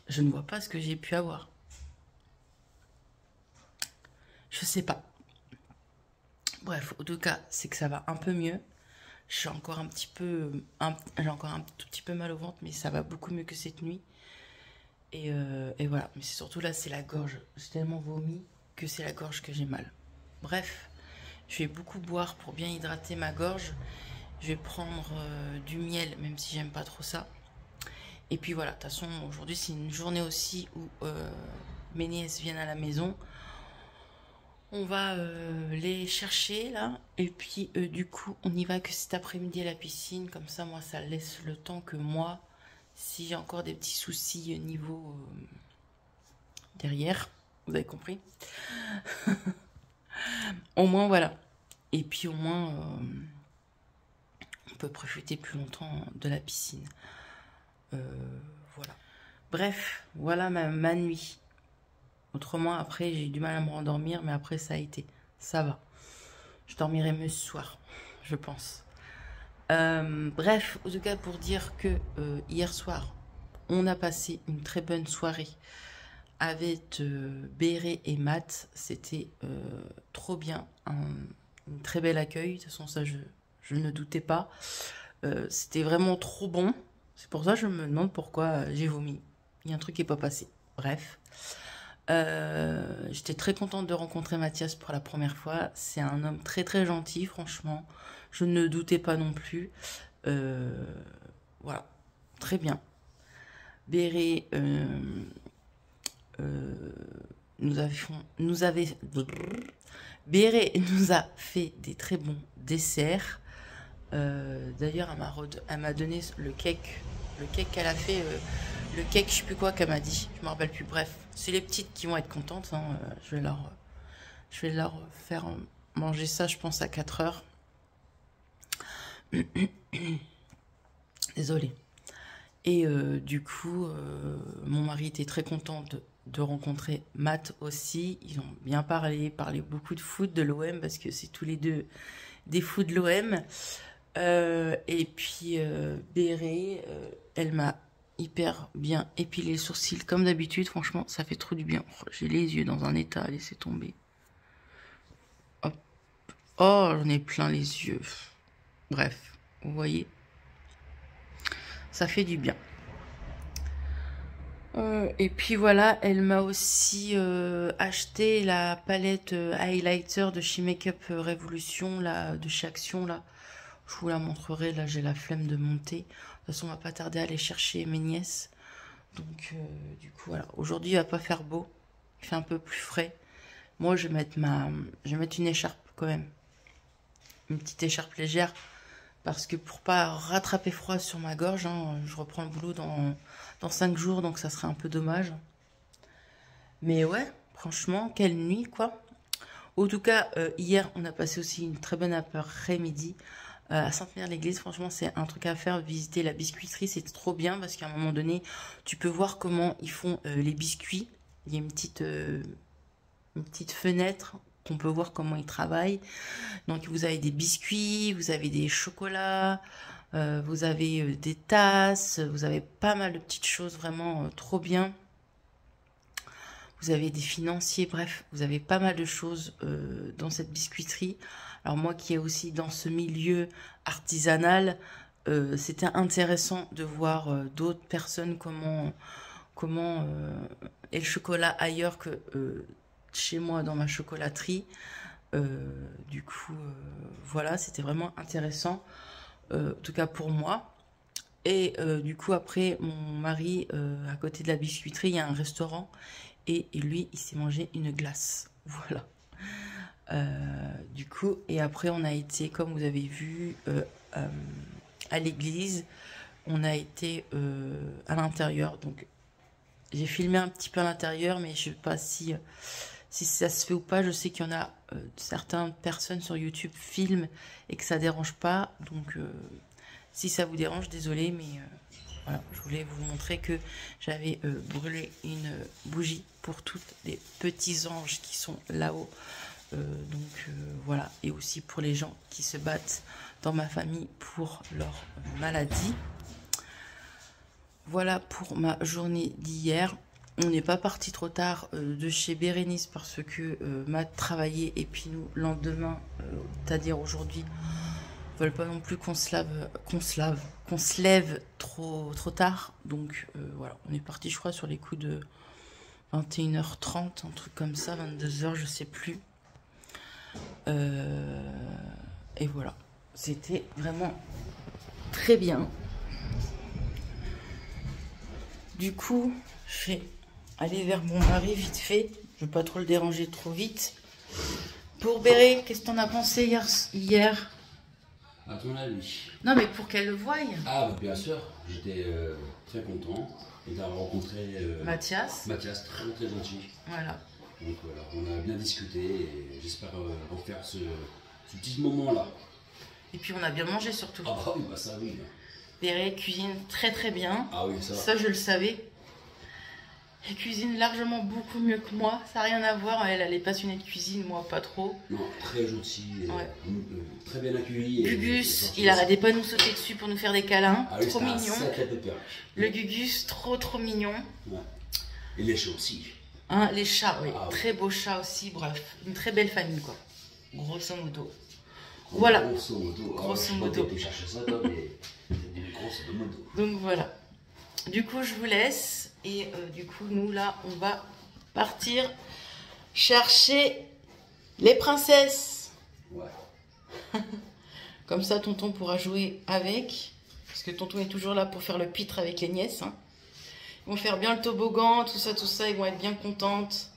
Je ne vois pas ce que j'ai pu avoir. Je sais pas. Bref, en tout cas, c'est que ça va un peu mieux. J'ai encore j'ai encore un tout petit peu mal au ventre, mais ça va beaucoup mieux que cette nuit. Et voilà, mais c'est surtout là, c'est la gorge. J'ai tellement vomi que c'est la gorge que j'ai mal. Bref, je vais beaucoup boire pour bien hydrater ma gorge. Je vais prendre du miel, même si j'aime pas trop ça. Et puis voilà, de toute façon, aujourd'hui, c'est une journée aussi où mes nièces viennent à la maison. On va les chercher, là. Et puis, du coup, on y va que cet après-midi à la piscine. Comme ça, moi, ça laisse le temps que moi, si j'ai encore des petits soucis niveau derrière, vous avez compris. Au moins, voilà. Et puis, au moins, on peut profiter plus longtemps de la piscine. Voilà. Bref, voilà ma nuit. Autrement, après, j'ai eu du mal à me rendormir, mais après, ça a été. Ça va. Je dormirai mieux ce soir, je pense. Bref, en tout cas, pour dire que hier soir, on a passé une très bonne soirée avec Béré et Matt. C'était trop bien. Un très bel accueil. De toute façon, ça, je ne doutais pas. C'était vraiment trop bon. C'est pour ça que je me demande pourquoi j'ai vomi. Il y a un truc qui n'est pas passé. Bref. J'étais très contente de rencontrer Mathias pour la première fois. C'est un homme très très gentil, franchement. Je ne doutais pas non plus. Voilà. Très bien. Béré Béré nous a fait des très bons desserts. D'ailleurs, elle m'a donné le cake qu'elle a fait, le cake, je sais plus quoi qu'elle m'a dit, je me rappelle plus. Bref, c'est les petites qui vont être contentes. Hein. Je vais leur faire manger ça, je pense, à 4 heures. Désolée. Et du coup, mon mari était très content de rencontrer Matt aussi. Ils ont bien parlé beaucoup de foot, de l'OM, parce que c'est tous les deux des fous de l'OM. Et puis Béré, elle m'a hyper bien épilé les sourcils comme d'habitude. Franchement, ça fait trop du bien. J'ai les yeux dans un état à laisser tomber. Hop. Oh, j'en ai plein les yeux. Bref, vous voyez, ça fait du bien. Et puis voilà, elle m'a aussi acheté la palette highlighter de chez Makeup Revolution, là, de chez Action, là. Je vous la montrerai, là j'ai la flemme de monter. De toute façon, on va pas tarder à aller chercher mes nièces. Donc, du coup, voilà. Aujourd'hui, il va pas faire beau. Il fait un peu plus frais. Moi, je vais mettre une écharpe quand même. Une petite écharpe légère. Parce que pour pas rattraper froid sur ma gorge, hein, je reprends le boulot dans 5 jours. Donc, ça serait un peu dommage. Mais ouais, franchement, quelle nuit, quoi. En tout cas, hier, on a passé aussi une très bonne après-midi. À Sainte-Mère-l'Église, franchement, c'est un truc à faire. Visiter la biscuiterie, c'est trop bien parce qu'à un moment donné, tu peux voir comment ils font les biscuits. Il y a une petite fenêtre qu'on peut voir comment ils travaillent. Donc, vous avez des biscuits, vous avez des chocolats, vous avez des tasses, vous avez pas mal de petites choses vraiment trop bien. Vous avez des financiers, bref, vous avez pas mal de choses dans cette biscuiterie. Alors moi qui est aussi dans ce milieu artisanal, c'était intéressant de voir d'autres personnes comment est le chocolat ailleurs que chez moi dans ma chocolaterie. Du coup, voilà, c'était vraiment intéressant, en tout cas pour moi. Et du coup, après, mon mari, à côté de la biscuiterie, il y a un restaurant. Et lui, il s'est mangé une glace. Voilà. Du coup, et après, on a été, comme vous avez vu, à l'église. On a été à l'intérieur. Donc, j'ai filmé un petit peu à l'intérieur, mais je ne sais pas si ça se fait ou pas. Je sais qu'il y en a certaines personnes sur YouTube filment et que ça ne dérange pas. Donc, si ça vous dérange, désolé, mais... Voilà, je voulais vous montrer que j'avais brûlé une bougie pour toutes les petits anges qui sont là-haut. Voilà, et aussi pour les gens qui se battent dans ma famille pour leur maladie. Voilà pour ma journée d'hier. On n'est pas parti trop tard de chez Bérénice parce que Matt travaillait et puis nous, le lendemain, c'est-à-dire aujourd'hui, veulent pas non plus qu'on se lève trop tard. Donc voilà, on est parti, je crois, sur les coups de 21h30, un truc comme ça, 22h, je sais plus. Et voilà, c'était vraiment très bien. Du coup, je vais aller vers mon mari vite fait. Je ne veux pas trop le déranger trop vite. Pour Béré, qu'est-ce que t'en as pensé hier? À ton avis? Non, mais pour qu'elle le voie. Ah, bah, bien sûr, j'étais très content d'avoir rencontré Mathias. Mathias, très très gentil. Voilà. Donc voilà, on a bien discuté et j'espère refaire ce petit moment-là. Et puis on a bien mangé surtout. Ah bah oui, bah ça oui. Béré cuisine très très bien. Ah oui, ça. Ça je le savais. Elle cuisine largement beaucoup mieux que moi. Ça n'a rien à voir. Elle est passionnée de cuisine, moi pas trop. Non, très gentil, ouais. Très bien accueilli. Gugus, il arrêtait pas de nous sauter dessus pour nous faire des câlins. Ah oui, trop mignon. Le ouais. Gugus, trop mignon. Ouais. Et les chats aussi. Hein, les chats, oui. Ah, très beaux chats aussi. Bref, une très belle famille, quoi. Grosso modo. Voilà. Grosso modo. Grosso modo. Donc voilà. Du coup, je vous laisse. Et du coup, nous, là, on va partir chercher les princesses. Ouais. Comme ça, tonton pourra jouer avec. Parce que tonton est toujours là pour faire le pitre avec les nièces. Hein. Ils vont faire bien le toboggan, tout ça. Ils vont être bien contentes.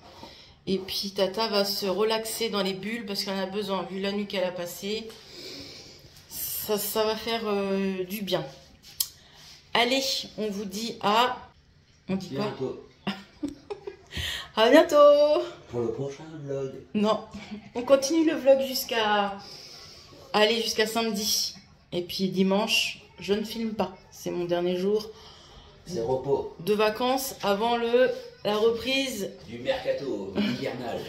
Et puis, Tata va se relaxer dans les bulles parce qu'elle en a besoin. Vu la nuit qu'elle a passée, ça va faire du bien. Allez, on vous dit à... On dit bientôt. Quoi? À bientôt. Pour le prochain vlog. Non, on continue le vlog jusqu'à samedi. Et puis dimanche, je ne filme pas. C'est mon dernier jour. C'est repos. De vacances avant la reprise. Du mercato hivernal.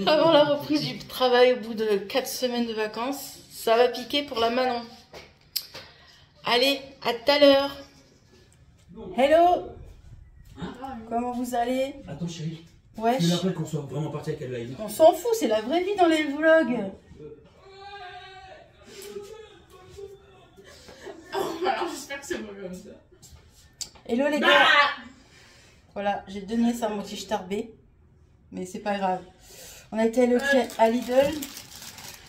Avant la reprise du travail au bout de 4 semaines de vacances. Ça va piquer pour la Manon. Allez, à tout à l'heure. Hello. Hein? Comment vous allez? Attends chérie. Ouais. Je me rappelle qu'on soit vraiment parti avec Adelaide. On s'en fout, c'est la vraie vie dans les vlogs. Oh, alors j'espère que c'est bon comme ça. Hello les gars. Voilà, j'ai donné ça à mon petit starbé. Mais c'est pas grave. On a été à Lidl.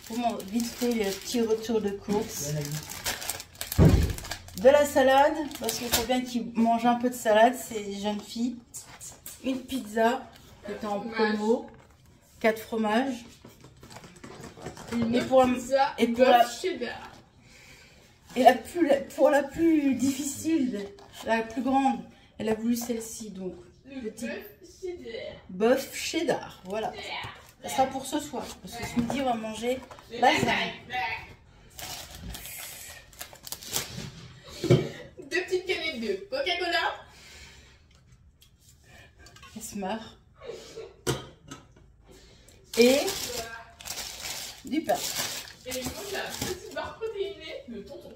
Pour vite fait les petits retours de course. De la salade, parce qu'il faut bien qu'ils mangent un peu de salade, ces jeunes filles. Une pizza qui était en promo. 4 fromages. Et pour la plus difficile, la plus grande, elle a voulu celle-ci, donc le petit bœuf cheddar. Voilà. Ça sera pour ce soir, parce que ce midi on va manger lasagne. 2 petites canettes de Coca-Cola. Elle se marre. Et du pain. Et la petite barre protéinée de tonton.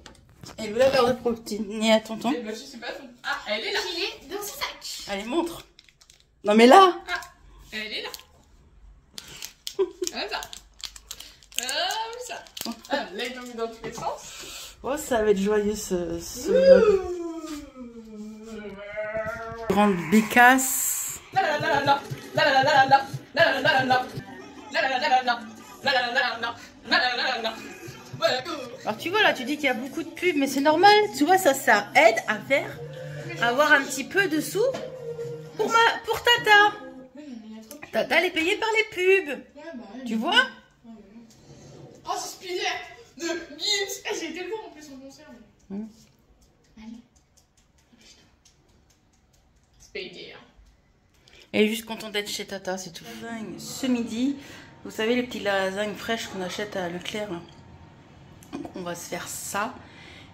Et le laveur de protéines à tonton. Et bah, je sais pas son... Ah, elle est là. Il est dans ce sac. Allez, montre. Non mais là. Ah, elle est là. Comme ça. Comme ça. Ah, là, ils l'ont mis dans tous les sens. Oh, ça va être joyeux ce vlog. Grande bécasse. Alors tu vois là, tu dis qu'il y a beaucoup de pubs, mais c'est normal. Tu vois, ça aide à avoir un petit peu de sous pour Tata. Tata, elle est payée par les pubs. Tu vois? Oh, c'est Spider de Gims. J'ai été le voir en plus en concert. Allez. Spider. Elle est juste contente d'être chez Tata, c'est tout. Ce midi, vous savez les petites lasagnes fraîches qu'on achète à Leclerc. Donc on va se faire ça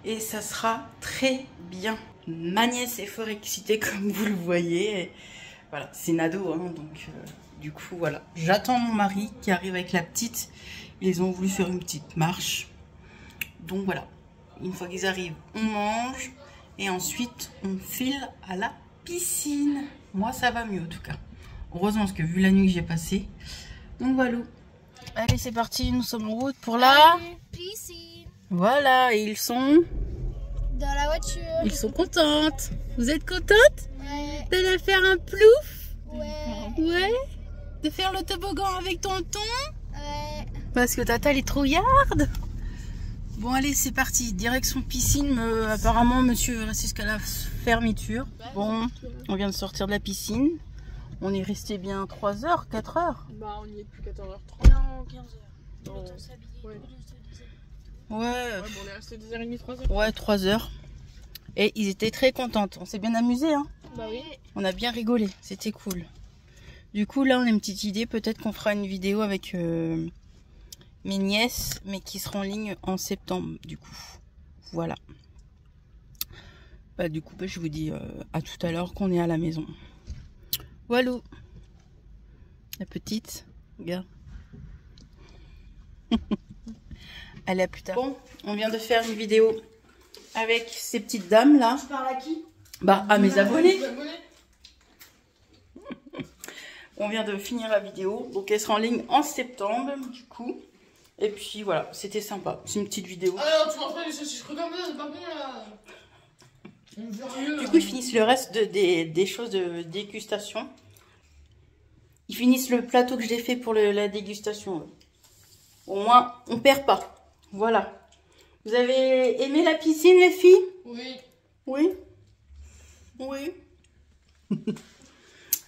et ça sera très bien. Ma nièce est fort excitée comme vous le voyez. Et voilà, c'est une ado, hein, donc du coup voilà. J'attends mon mari qui arrive avec la petite. Ils ont voulu faire une petite marche. Donc voilà, une fois qu'ils arrivent, on mange et ensuite on file à la piscine. Moi ça va mieux en tout cas. Heureusement parce que vu la nuit que j'ai passée. Donc voilà. Allez c'est parti, nous sommes en route pour la Piscine. Voilà, ils sont Dans la voiture. Ils sont contentes. Vous êtes contentes Ouais. d'aller faire un plouf? Ouais. Ouais. De faire le toboggan avec tonton? Ouais. Parce que tata elle est trouillarde. Bon allez, c'est parti. Direction piscine. Apparemment monsieur veut rester jusqu'à la fermeture. Bon, on vient de sortir de la piscine. On est resté bien 3 heures, 4 heures. Bah on y est depuis 14h30. Non, 15h. Le temps de s'habiller. Ouais. Ouais, Ouais, bon, on est resté 2h30, 3h. ouais, 3 heures. Et ils étaient très contentes. On s'est bien amusés, hein. Bah oui. On a bien rigolé. C'était cool. Du coup, là, on a une petite idée. Peut-être qu'on fera une vidéo avec mes nièces, mais qui sera en ligne en septembre, du coup. Voilà. Bah, du coup, bah, je vous dis à tout à l'heure qu'on est à la maison. Voilà. La petite. Regarde. Allez, à plus tard. Bon, on vient de faire une vidéo avec ces petites dames là. Tu parles à qui? Bah, à mes abonnés. Abonné. On vient de finir la vidéo. Donc, elle sera en ligne en septembre, du coup. Et puis, voilà, c'était sympa. C'est une petite vidéo. Alors, tu m'en fais des saucisses comme ça, c'est pas bon là. On veut rien. Du coup, ils finissent le reste des choses de dégustation. Ils finissent le plateau que j'ai fait pour la dégustation. Au moins, on perd pas. Voilà. Vous avez aimé la piscine, les filles? Oui. Oui. Oui.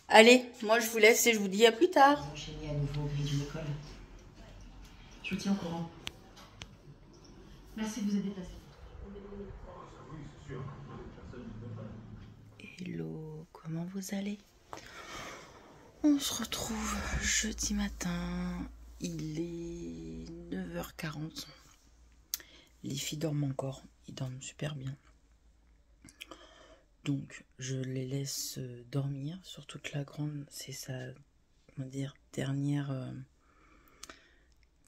Allez, moi je vous laisse et je vous dis à plus tard. Enchaîner à nouveau au gré d'une école. Je vous tiens au courant. Merci de vous être déplacé. Hello, comment vous allez? On se retrouve jeudi matin. Il est 9h40. Les filles dorment encore. Ils dorment super bien. Donc, je les laisse dormir. Surtout que la grande, c'est sa, comment dire, dernière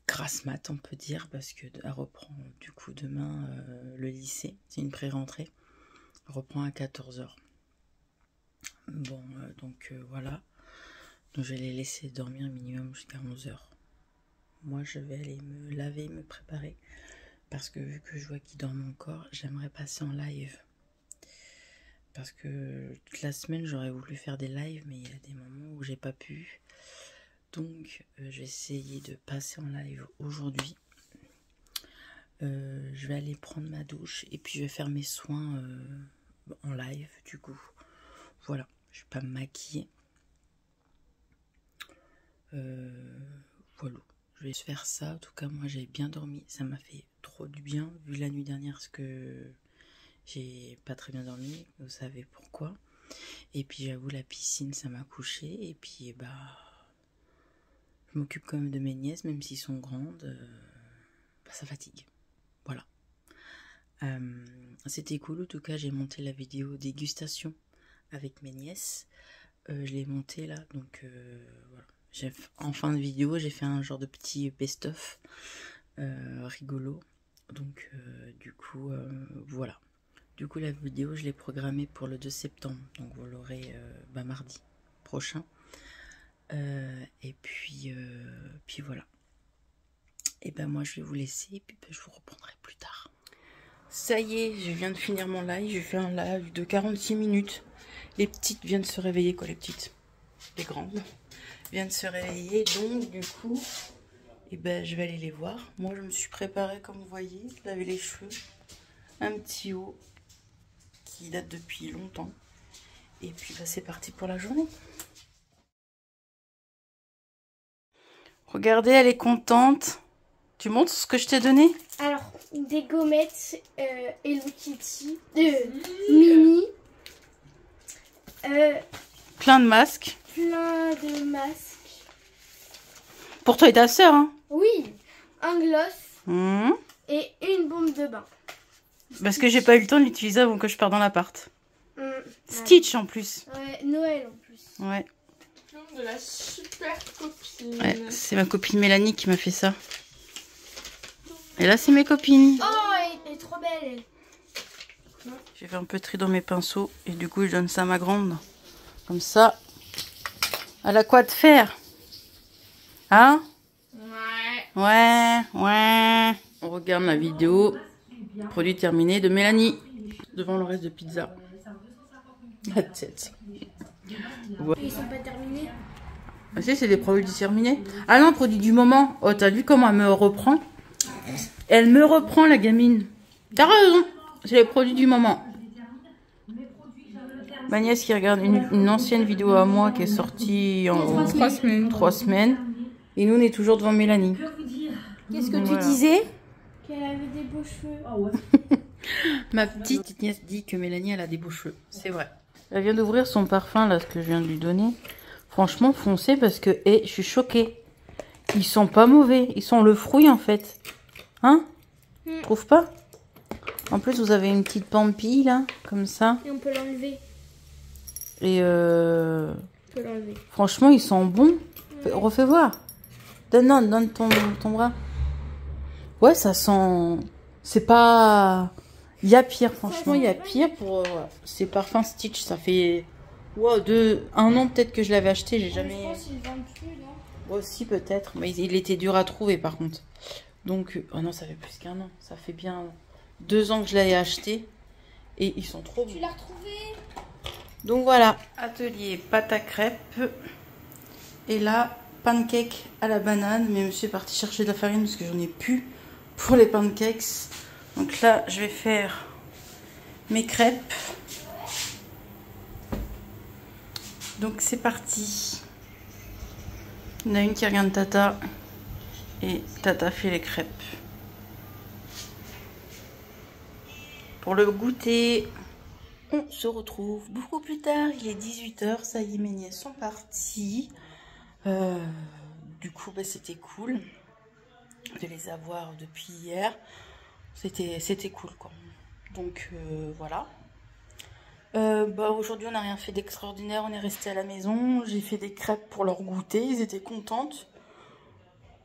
grasse mat, on peut dire, parce que elle reprend du coup demain le lycée. C'est une pré-rentrée. Elle reprend à 14h. Bon, donc voilà. Donc, je vais les laisser dormir minimum jusqu'à 11h. Moi, je vais aller me laver, me préparer. Parce que vu que je vois qu'ils dorment encore, j'aimerais passer en live. Parce que toute la semaine, j'aurais voulu faire des lives, mais il y a des moments où j'ai pas pu. Donc, je vais essayer de passer en live aujourd'hui. Je vais aller prendre ma douche et puis je vais faire mes soins en live, du coup. Voilà, je vais pas me maquiller. Voilà, je vais faire ça. En tout cas, moi, j'ai bien dormi. Ça m'a fait trop du bien, vu la nuit dernière, ce que j'ai pas très bien dormi. Vous savez pourquoi. Et puis, j'avoue, la piscine, ça m'a couché. Et puis, bah, je m'occupe quand même de mes nièces, même s'ils sont grandes. Bah, ça fatigue. Voilà. C'était cool. En tout cas, j'ai monté la vidéo dégustation avec mes nièces. Je l'ai montée là. Donc, voilà. En fin de vidéo, j'ai fait un genre de petit best-of rigolo. Donc, du coup, voilà. Du coup, la vidéo, je l'ai programmée pour le 2 septembre. Donc, vous l'aurez mardi prochain. Et puis voilà. Et ben moi, je vais vous laisser. Et puis, je vous reprendrai plus tard. Ça y est, je viens de finir mon live. J'ai fait un live de 46 minutes. Les petites viennent se réveiller, quoi, les petites. Les grandes viennent se réveiller. Donc, du coup, et ben, je vais aller les voir. Moi, je me suis préparée, comme vous voyez, laver les cheveux. Un petit haut qui date depuis longtemps. Et puis, bah, c'est parti pour la journée. Regardez, elle est contente. Tu montres ce que je t'ai donné? Alors, des gommettes Hello Kitty, Mini, Plein de masques. plein de masques. Pour toi et ta soeur, hein? Oui, un gloss Et et une bombe de bain. parce que j'ai pas eu le temps de l'utiliser avant que je parte dans l'appart. Stitch en plus. Ouais, Noël en plus. Ouais. De la super copine. Ouais, c'est ma copine Mélanie qui m'a fait ça. Et là, c'est mes copines. Oh, elle est trop belle. J'ai fait un peu de tri dans mes pinceaux et du coup, je donne ça à ma grande. Comme ça, elle a quoi de faire? Hein? Ouais. Ouais, ouais. On regarde la vidéo, produit terminé de Mélanie, devant le reste de pizza. La tête. Ouais. Ils sont pas terminés. Ah si, c'est des produits terminés. Ah non, produit du moment. Oh, t'as vu comment elle me reprend? Elle me reprend, la gamine. T'as raison, c'est les produits du moment. Ma nièce qui regarde une ancienne vidéo à moi qui est sortie en 3 semaines. 3 semaines. Et nous, on est toujours devant Mélanie. Qu'est-ce que Voilà. tu disais? Qu'elle avait des beaux cheveux. Ma petite nièce dit que Mélanie, elle a des beaux cheveux. C'est vrai. Elle vient d'ouvrir son parfum, là, ce que je viens de lui donner. Franchement, foncez parce que, je suis choquée. Ils sont pas mauvais. Ils sont le fruit, en fait. Hein? Tu trouves pas? En plus, vous avez une petite pampille, là, comme ça. Et on peut l'enlever. Et On peut l'enlever. franchement, ils sont bons. Refais voir. Donne ton bras. Ouais, ça sent... C'est pas... Il y a pire, franchement. Il y a pire pour ces parfums Stitch. Ça fait... Ouais, 1 an peut-être que je l'avais acheté. J'ai jamais... Je pense qu'ils vendent plus, non? Aussi peut-être. Mais il était dur à trouver, par contre. Donc... Oh non, ça fait plus qu'1 an. Ça fait bien 2 ans que je l'avais acheté. Et ils sont trop bons. Tu l'as retrouvé? Donc voilà, atelier pâte à crêpes. Et là, pancake à la banane. Mais monsieur est parti chercher de la farine parce que j'en ai plus pour les pancakes. Donc là, je vais faire mes crêpes. Donc c'est parti. Il y en a une qui regarde Tata. Et Tata fait les crêpes. Pour le goûter... On se retrouve beaucoup plus tard, il est 18 h, ça y est, mes nièces sont parties. Du coup, bah, c'était cool de les avoir depuis hier. C'était cool, quoi. Donc, voilà. Bah, aujourd'hui, on n'a rien fait d'extraordinaire, on est resté à la maison. J'ai fait des crêpes pour leur goûter, ils étaient contentes.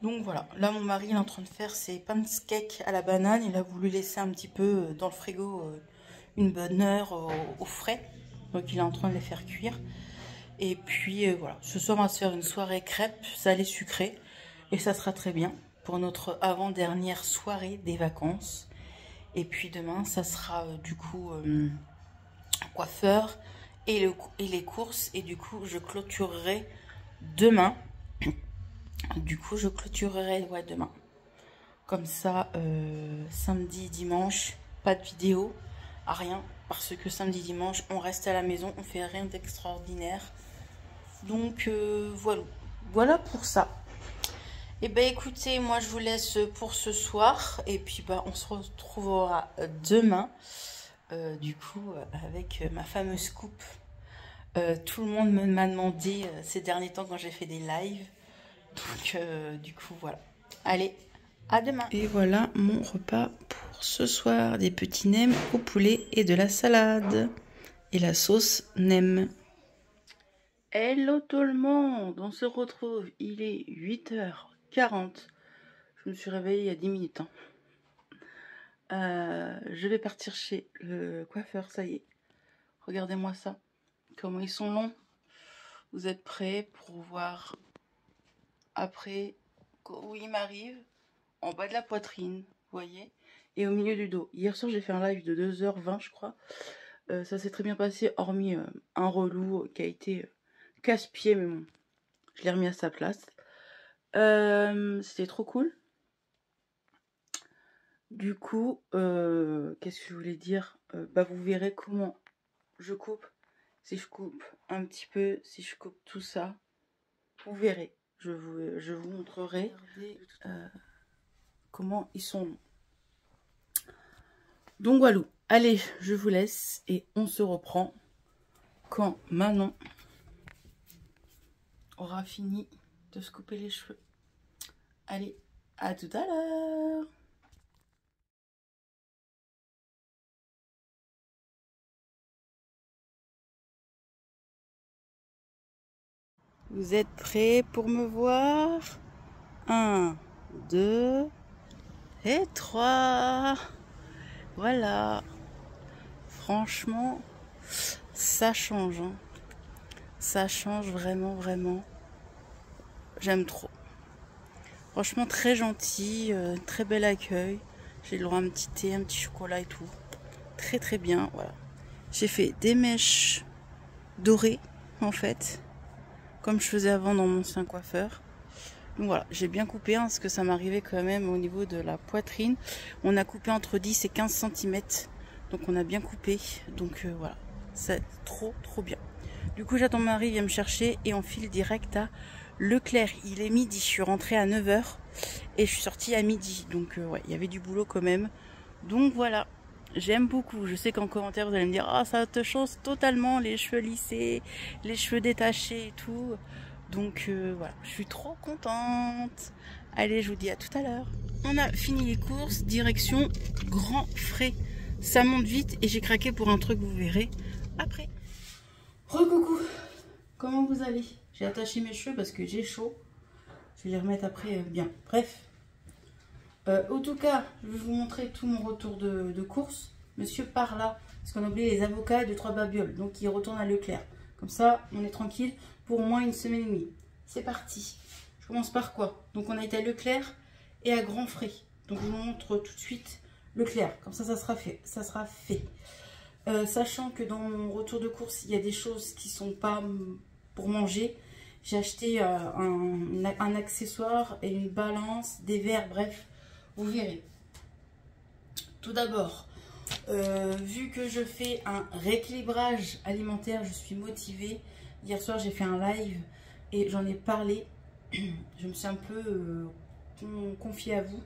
Donc, voilà. Là, mon mari il est en train de faire ses pancakes à la banane. Il a voulu laisser un petit peu dans le frigo... une bonne heure au frais, donc il est en train de les faire cuire. Et puis voilà, ce soir on va se faire une soirée crêpes salée sucrée et ça sera très bien pour notre avant-dernière soirée des vacances. Et puis demain ça sera du coup coiffeur et les courses, et du coup je clôturerai demain. Du coup je clôturerai demain, comme ça samedi dimanche pas de vidéo, rien, parce que samedi dimanche on reste à la maison, on fait rien d'extraordinaire. Donc voilà pour ça. Et ben écoutez, moi je vous laisse pour ce soir, et puis bah on se retrouvera demain du coup avec ma fameuse coupe. Tout le monde m'a demandé ces derniers temps quand j'ai fait des lives, donc du coup voilà. Allez, à demain. Et voilà mon repas pour ce soir, des petits nems au poulet et de la salade et la sauce nem. Hello tout le monde, on se retrouve, il est 8h40. Je me suis réveillée il y a 10 minutes. Je vais partir chez le coiffeur, ça y est. Regardez-moi ça, comment ils sont longs. Vous êtes prêts pour voir après où il m'arrive? En bas de la poitrine, vous voyez, et au milieu du dos. Hier soir j'ai fait un live de 2h20 je crois. Ça s'est très bien passé, hormis un relou qui a été casse-pied, mais bon, je l'ai remis à sa place. C'était trop cool. Du coup, qu'est-ce que je voulais dire, bah vous verrez comment je coupe. Si je coupe un petit peu, si je coupe tout ça, vous verrez. Je vous montrerai comment ils sont. Donc voilà, allez, je vous laisse et on se reprend quand Manon aura fini de se couper les cheveux. Allez, à tout à l'heure. Vous êtes prêts pour me voir? 1, 2 et 3. Voilà. Franchement, ça change. Hein. Ça change vraiment, vraiment. J'aime trop. Franchement, très gentil, très bel accueil. J'ai le droit à un petit thé, un petit chocolat et tout. Très très bien, voilà. J'ai fait des mèches dorées, en fait, comme je faisais avant dans mon ancien coiffeur. Donc voilà, j'ai bien coupé, hein, parce que ça m'arrivait quand même au niveau de la poitrine. On a coupé entre 10 et 15 cm. Donc on a bien coupé. Donc voilà, c'est trop bien. Du coup, j'attends mon mari, il vient me chercher et on file direct à Leclerc. Il est midi, je suis rentrée à 9 h et je suis sortie à midi. Donc ouais, il y avait du boulot quand même. Donc voilà, j'aime beaucoup. Je sais qu'en commentaire, vous allez me dire « Ah, ça te change totalement, les cheveux lissés, les cheveux détachés et tout. » Donc voilà, je suis trop contente. Allez, je vous dis à tout à l'heure. On a fini les courses, direction Grand Frais. Ça monte vite et j'ai craqué pour un truc, vous verrez après. Recoucou, comment vous allez? J'ai attaché mes cheveux parce que j'ai chaud. Je vais les remettre après bien. Bref. En tout cas, je vais vous montrer tout mon retour de course. Monsieur part là, parce qu'on a oublié les avocats et 2-3 babioles. Donc il retourne à Leclerc. Comme ça, on est tranquille pour au moins une semaine et demie. C'est parti. Je commence par quoi? Donc on a été à Leclerc et à Grand Frais. Donc je vous montre tout de suite Leclerc. Comme ça, ça sera fait. Sachant que dans mon retour de course, il y a des choses qui sont pas pour manger. J'ai acheté un accessoire et une balance, des verres, bref, vous verrez. Tout d'abord, vu que je fais un rééquilibrage alimentaire, je suis motivée. Hier soir, j'ai fait un live et j'en ai parlé. Je me suis un peu confiée à vous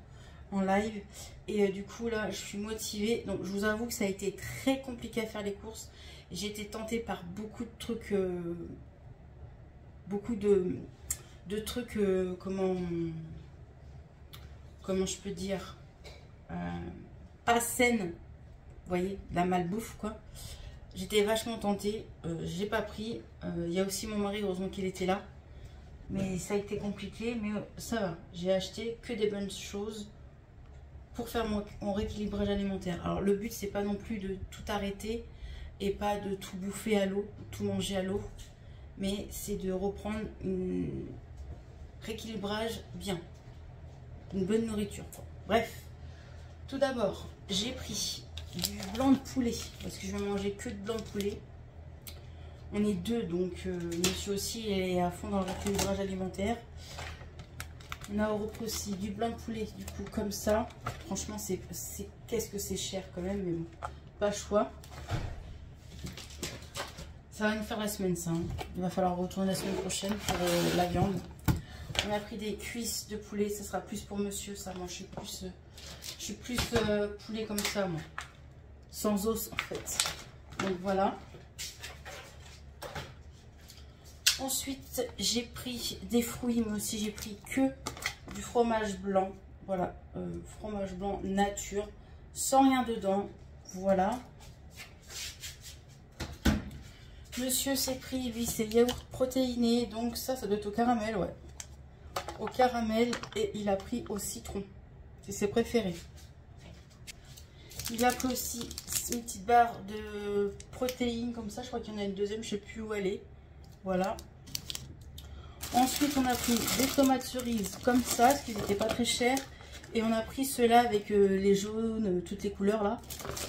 en live. Et du coup, là, je suis motivée. Donc, je vous avoue que ça a été très compliqué à faire les courses. J'ai été tentée par beaucoup de trucs... beaucoup de trucs... comment je peux dire pas saines. Vous voyez, de la malbouffe, quoi. J'étais vachement tentée, j'ai pas pris. Il y a aussi mon mari, heureusement qu'il était là. Mais ça a été compliqué, mais ça va. J'ai acheté que des bonnes choses pour faire mon rééquilibrage alimentaire. Alors le but, c'est pas non plus de tout arrêter et pas de tout bouffer à l'eau, tout manger à l'eau. Mais c'est de reprendre un rééquilibrage bien. Une bonne nourriture, quoi. Bref, tout d'abord, j'ai pris du blanc de poulet, parce que je vais manger que de blanc de poulet. On est deux, donc monsieur aussi est à fond dans le rééquilibrage alimentaire. On a repris aussi du blanc de poulet, du coup comme ça. Franchement, qu'est-ce que c'est cher quand même, mais bon, pas le choix. Ça va nous faire la semaine, ça. Hein. Il va falloir retourner la semaine prochaine pour la viande. On a pris des cuisses de poulet, ça sera plus pour monsieur, ça. Moi, je suis plus poulet comme ça, moi. Sans os, en fait. Donc, voilà. Ensuite, j'ai pris des fruits, mais aussi j'ai pris que du fromage blanc. Voilà, fromage blanc nature, sans rien dedans. Voilà. Monsieur s'est pris, lui, c'est yaourt protéiné. Donc ça doit être au caramel, ouais. Au caramel, et il a pris au citron. C'est ses préférés. Il a pris aussi une petite barre de protéines comme ça. Je crois qu'il y en a une deuxième, je sais plus où elle est. Voilà. Ensuite, on a pris des tomates cerises comme ça, parce qu'ils n'étaient pas très chers. Et on a pris ceux-là avec les jaunes, toutes les couleurs là.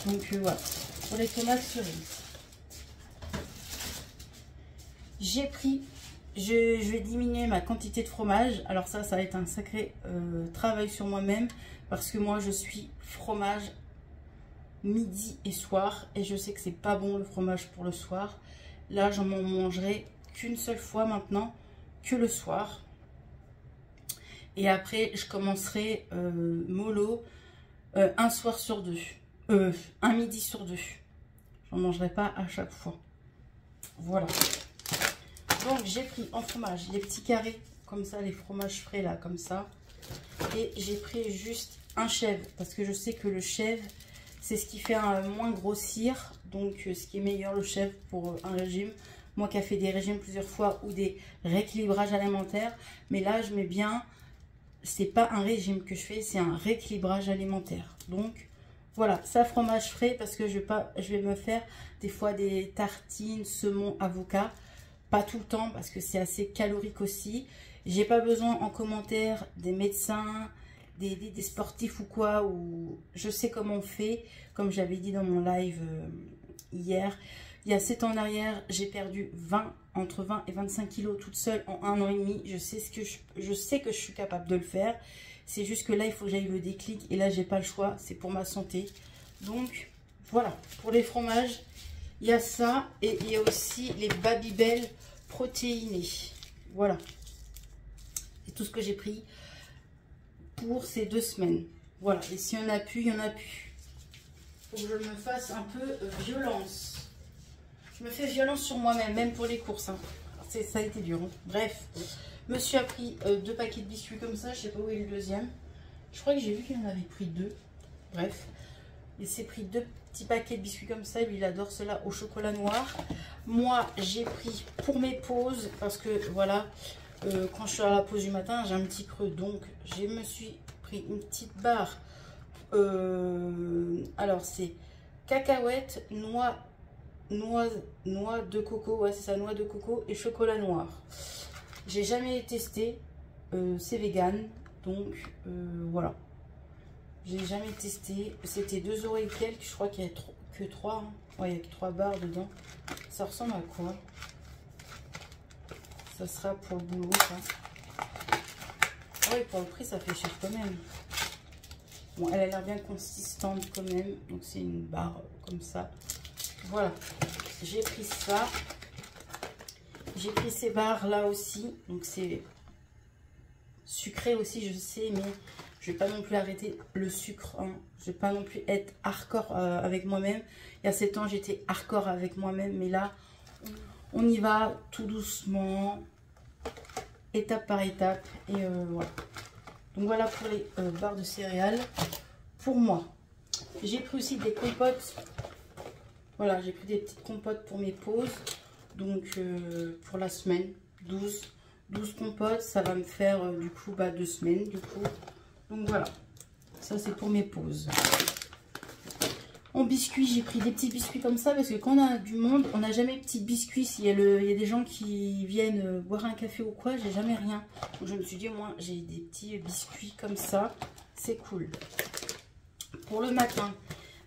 Donc voilà, pour les tomates cerises. J'ai pris, je vais diminuer ma quantité de fromage. Alors ça va être un sacré travail sur moi-même. Parce que moi, je suis fromage midi et soir. Et je sais que c'est pas bon le fromage pour le soir. Là, j'en mangerai qu'une seule fois maintenant, que le soir. Et après, je commencerai mollo un soir sur deux. Un midi sur deux. J'en mangerai pas à chaque fois. Voilà. Donc, j'ai pris en fromage les petits carrés, comme ça, les fromages frais, là, comme ça. Et j'ai pris juste un chèvre, parce que je sais que le chèvre, c'est ce qui fait moins grossir. Donc, ce qui est meilleur, le chèvre, pour un régime. Moi qui ai fait des régimes plusieurs fois ou des rééquilibrages alimentaires. Mais là, je mets bien, c'est pas un régime que je fais, c'est un rééquilibrage alimentaire. Donc, voilà, ça, fromage frais, parce que je vais me faire des fois des tartines, saumon, avocat. Pas tout le temps parce que c'est assez calorique aussi. J'ai pas besoin en commentaire des médecins des sportifs ou quoi, ou je sais comment on fait, comme j'avais dit dans mon live hier. Il y a 7 ans en arrière, j'ai perdu entre 20 et 25 kilos toute seule en 1 an et demi. Je sais que je suis capable de le faire. C'est juste que là, il faut que j'aille le déclic. Et là, j'ai pas le choix. C'est pour ma santé. Donc, voilà. Pour les fromages, il y a ça. Et il y a aussi les Babybel protéinés. Voilà. C'est tout ce que j'ai pris pour ces 2 semaines. Voilà. Et s'il y en a plus, il y en a plus. Faut que je me fasse un peu violence. Je me fais violence sur moi-même, même pour les courses. Hein. Ça a été dur. Hein. Bref, monsieur a pris 2 paquets de biscuits comme ça. Je sais pas où est le deuxième. Je crois que j'ai vu qu'il en avait pris 2. Bref, il s'est pris 2 petits paquets de biscuits comme ça. Lui, il adore cela au chocolat noir. Moi, j'ai pris pour mes pauses. Parce que, voilà, quand je suis à la pause du matin, j'ai un petit creux. Donc, je me suis pris une petite barre. Alors, c'est cacahuètes, noix de coco, ouais c'est ça, noix de coco et chocolat noir. J'ai jamais testé, c'est vegan, donc voilà. J'ai jamais testé, c'était 2 € et quelques, je crois qu'il y a que 3, hein. Ouais, il y a que 3 barres dedans. Ça ressemble à quoi? Ça sera pour le boulot, ça. Ah oui, pour le prix, ça fait cher quand même. Bon, elle a l'air bien consistante quand même, donc c'est une barre comme ça. Voilà, j'ai pris ça. J'ai pris ces barres là aussi. Donc c'est sucré aussi, je sais, mais je vais pas non plus arrêter le sucre. Hein. Je vais pas non plus être hardcore avec moi-même. Il y a 7 ans, j'étais hardcore avec moi-même, mais là, on y va tout doucement, étape par étape. Et voilà. Donc voilà pour les barres de céréales. Pour moi, j'ai pris aussi des compotes. Voilà, j'ai pris des petites compotes pour mes pauses. Donc, pour la semaine, 12 compotes. Ça va me faire, du coup, 2 semaines, du coup. Donc, voilà. Ça, c'est pour mes pauses. En biscuits, j'ai pris des petits biscuits comme ça. Parce que quand on a du monde, on n'a jamais petits biscuits. S'il y a des gens qui viennent boire un café ou quoi, j'ai jamais rien. Donc, je me suis dit, au moins, j'ai des petits biscuits comme ça. C'est cool. Pour le matin...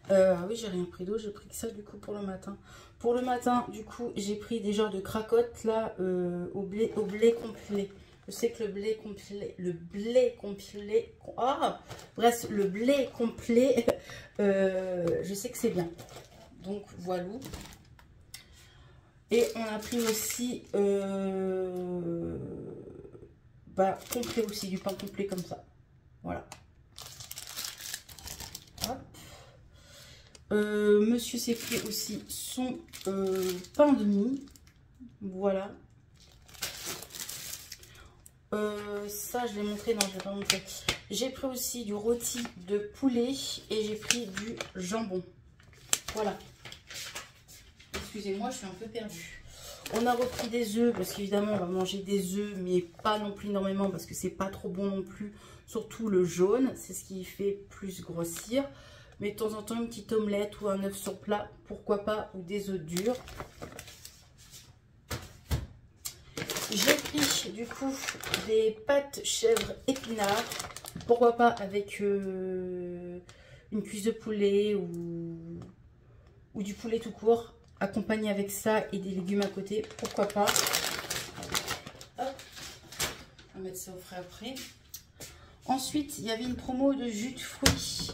oui, j'ai rien pris d'eau, j'ai pris que ça du coup pour le matin. Pour le matin, du coup, j'ai pris des genres de cracottes là au blé complet. Je sais que le blé complet, bref, le blé complet, je sais que c'est bien. Donc voilà. Et on a pris aussi complet aussi, du pain complet comme ça. Voilà. Hop. Monsieur s'est pris aussi son pain de mie. Voilà. Ça, je l'ai montré. Non, je ne vais pas montrer. J'ai pris aussi du rôti de poulet et j'ai pris du jambon. Voilà. Excusez-moi, je suis un peu perdue. On a repris des œufs parce qu'évidemment, on va manger des œufs, mais pas non plus énormément parce que c'est pas trop bon non plus. Surtout le jaune, c'est ce qui fait plus grossir. Mais de temps en temps, une petite omelette ou un œuf sur plat, pourquoi pas, ou des œufs durs. J'ai pris du coup des pâtes chèvre épinards. Pourquoi pas avec une cuisse de poulet ou du poulet tout court. Accompagné avec ça et des légumes à côté. Pourquoi pas. Hop. On va mettre ça au frais après. Ensuite, il y avait une promo de jus de fruits.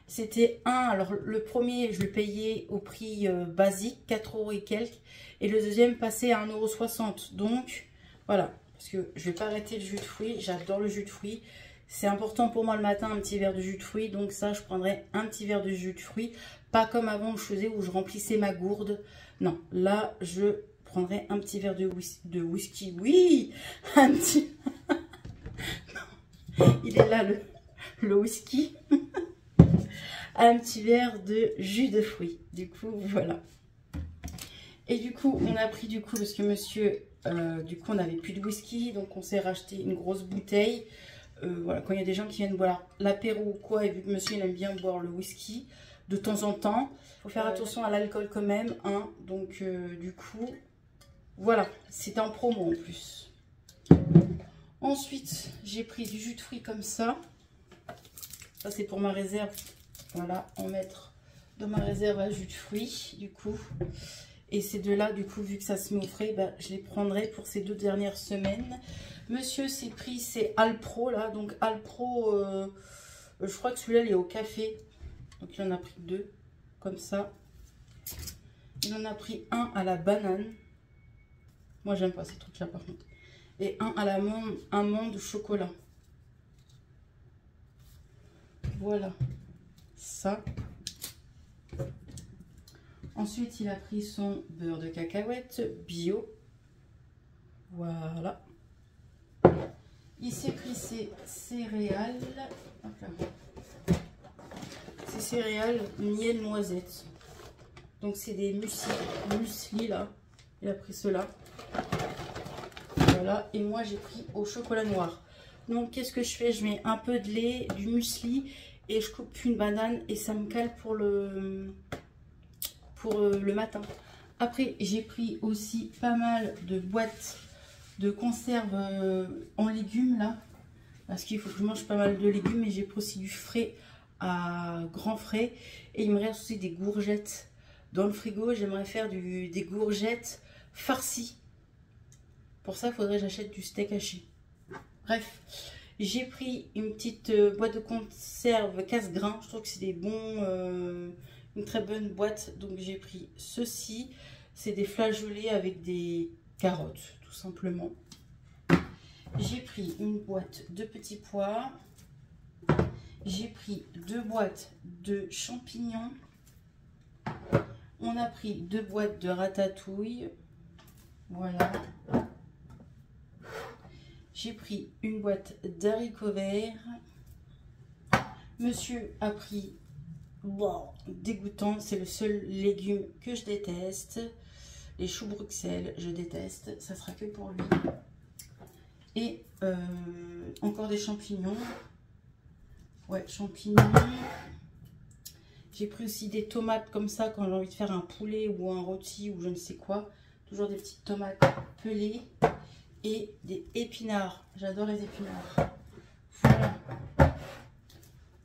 C'était alors le premier, je le payais au prix basique, 4 € et quelques. Et le deuxième passait à 1,60 €. Donc, voilà. Parce que je ne vais pas arrêter le jus de fruits. J'adore le jus de fruits. C'est important pour moi le matin, un petit verre de jus de fruits. Donc ça, je prendrai un petit verre de jus de fruits. Pas comme avant où je faisais, où je remplissais ma gourde. Non, là, je prendrai un petit verre de whisky. Oui, un petit... non, il est là, le whisky. Un petit verre de jus de fruits. Du coup, voilà. Et du coup, on a pris du coup, parce que monsieur, du coup, on n'avait plus de whisky. Donc, on s'est racheté une grosse bouteille. Voilà, quand il y a des gens qui viennent boire l'apéro ou quoi, et vu que monsieur, il aime bien boire le whisky de temps en temps. Il faut faire attention à l'alcool quand même. Hein. Donc, du coup, voilà. C'était en promo en plus. Ensuite, j'ai pris du jus de fruits comme ça. Ça, c'est pour ma réserve. Voilà, en mettre dans ma réserve à jus de fruits, du coup. Et ces deux-là, du coup, vu que ça se met au frais, bah, je les prendrai pour ces 2 dernières semaines. Monsieur s'est pris, c'est Alpro, là. Donc, Alpro, je crois que celui-là, il est au café. Donc, il en a pris 2, comme ça. Il en a pris un à la banane. Moi, j'aime pas ces trucs-là, par contre. Et un à l'amande, amande chocolat. Voilà. Ça. Ensuite, il a pris son beurre de cacahuète bio. Voilà. Il s'est pris ses céréales. Hop là. Ses céréales miel noisette. Donc, c'est des muesli là. Il a pris cela. Voilà. Et moi, j'ai pris au chocolat noir. Donc, qu'est-ce que je fais? Je mets un peu de lait, du muesli et je coupe une banane et ça me cale pour le matin. Après, j'ai pris aussi pas mal de boîtes de conserve en légumes là. Parce qu'il faut que je mange pas mal de légumes et j'ai pris aussi du frais à grand frais. Et il me reste aussi des courgettes dans le frigo. J'aimerais faire des courgettes farcies. Pour ça, il faudrait que j'achète du steak haché. Bref, j'ai pris une petite boîte de conserve casse-grains. Je trouve que c'est des bons, une très bonne boîte. Donc j'ai pris ceci. C'est des flageolets avec des carottes, tout simplement. J'ai pris une boîte de petits pois. J'ai pris 2 boîtes de champignons. On a pris 2 boîtes de ratatouille. Voilà. J'ai pris une boîte d'haricots verts. Monsieur a pris, wow, dégoûtant, c'est le seul légume que je déteste. Les choux Bruxelles, je déteste, ça sera que pour lui. Et encore des champignons. Ouais, champignons. J'ai pris aussi des tomates comme ça quand j'ai envie de faire un poulet ou un rôti ou je ne sais quoi. Toujours des petites tomates pelées. Et des épinards. J'adore les épinards. Voilà.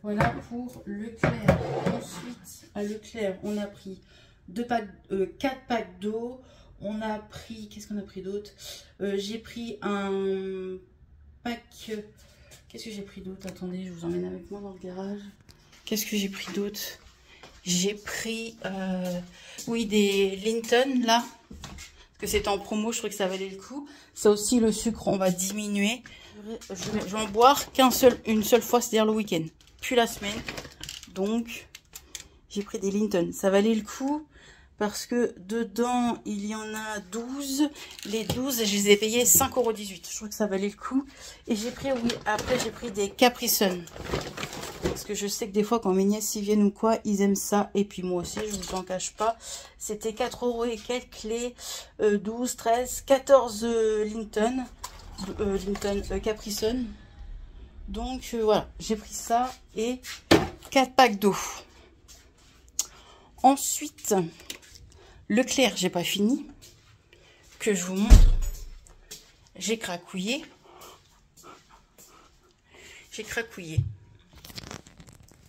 Voilà pour Leclerc. Ensuite, à Leclerc, on a pris 4 packs d'eau. On a pris... Qu'est-ce qu'on a pris d'autre? J'ai pris un pack... Qu'est-ce que j'ai pris d'autre? Attendez, je vous emmène avec moi dans le garage. Qu'est-ce que j'ai pris d'autre? J'ai pris... oui, des Linton, là. Que c'était en promo, je trouvais que ça valait le coup. Ça aussi, le sucre, on va diminuer. Je vais en boire une seule fois, c'est-à-dire le week-end. Puis la semaine. Donc, j'ai pris des Linton. Ça valait le coup parce que dedans, il y en a 12. Les 12, je les ai payés 5,18 €. Je trouve que ça valait le coup. Et j'ai pris, oui, après, j'ai pris des Capri Sun. Parce que je sais que des fois, quand mes nièces y viennent ou quoi, ils aiment ça. Et puis moi aussi, je ne vous en cache pas. C'était 4 € et quelques les 12, 13, 14 Linton. Capri Sun. Donc voilà, j'ai pris ça et 4 packs d'eau. Ensuite, Leclerc, j'ai pas fini. Que je vous montre. J'ai cracouillé. J'ai cracouillé.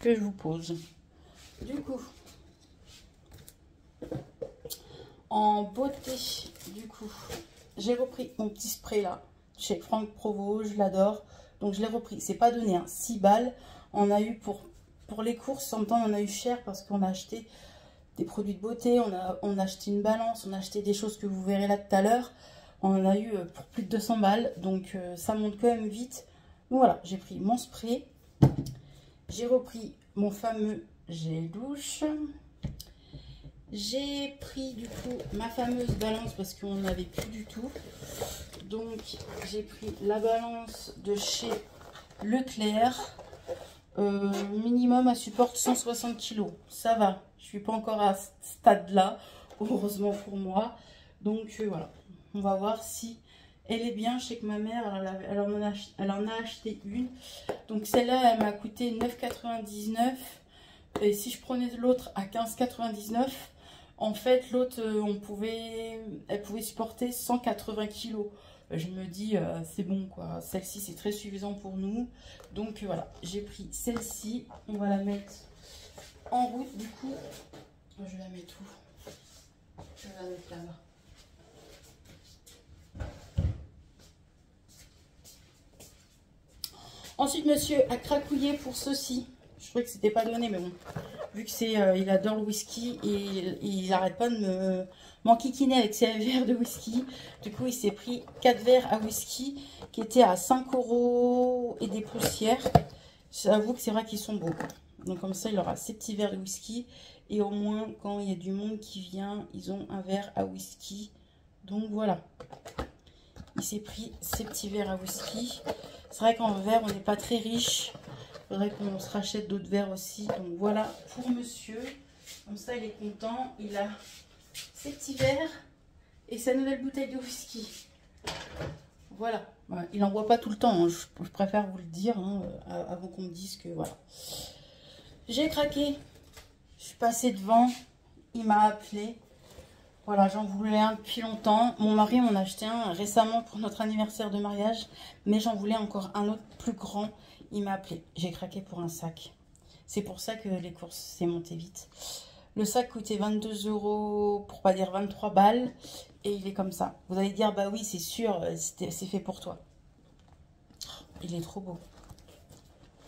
Que je vous pose. Du coup, en beauté, du coup, j'ai repris mon petit spray là, chez Franck Provo, je l'adore. Donc je l'ai repris, c'est pas donné, hein, 6 balles. On a eu pour les courses, en même temps on a eu cher parce qu'on a acheté des produits de beauté, on a acheté une balance, on a acheté des choses que vous verrez là tout à l'heure. On a eu pour plus de 200 balles, donc ça monte quand même vite. Donc voilà, j'ai pris mon spray. J'ai repris mon fameux gel douche. J'ai pris du coup ma fameuse balance parce qu'on n'avait plus du tout. Donc j'ai pris la balance de chez Leclerc. Minimum, elle supporte 160 kg. Ça va, je suis pas encore à ce stade-là, heureusement pour moi. Donc voilà, on va voir si elle est bien. Je sais que ma mère, elle en a acheté une. Donc celle-là, elle m'a coûté 9,99 €. Et si je prenais l'autre à 15,99 €, En fait, l'autre, elle pouvait supporter 180 kg. Je me dis, c'est bon quoi. Celle-ci, c'est très suffisant pour nous. Donc voilà, j'ai pris celle-ci. On va la mettre en route du coup. Je vais la mettre où? Je vais la mettre là-bas. Ensuite, monsieur a cracouillé pour ceci. Je croyais que c'était pas donné, mais bon. Vu que c'est, il adore le whisky et il n'arrête pas de m'enquiquiner avec ses verres de whisky. Du coup, il s'est pris 4 verres à whisky qui étaient à 5 € et des poussières. J'avoue que c'est vrai qu'ils sont beaux. Donc comme ça, il aura ses petits verres de whisky. Et au moins, quand il y a du monde qui vient, ils ont un verre à whisky. Donc voilà. Il s'est pris ses petits verres à whisky. C'est vrai qu'en verre, on n'est pas très riche. Il faudrait qu'on se rachète d'autres verres aussi. Donc voilà pour monsieur. Comme ça, il est content. Il a ses petits verres et sa nouvelle bouteille de whisky. Voilà. Ouais, il n'en boit pas tout le temps. Hein. Je préfère vous le dire hein, avant qu'on me dise que voilà. J'ai craqué. Je suis passée devant. Il m'a appelé. Voilà, j'en voulais un depuis longtemps. Mon mari m'en a acheté un récemment pour notre anniversaire de mariage. Mais j'en voulais encore un autre plus grand. Il m'a appelé. J'ai craqué pour un sac. C'est pour ça que les courses, c'est monté vite. Le sac coûtait 22 €, pour pas dire 23 balles. Et il est comme ça. Vous allez dire, bah oui, c'est sûr, c'est fait pour toi. Il est trop beau.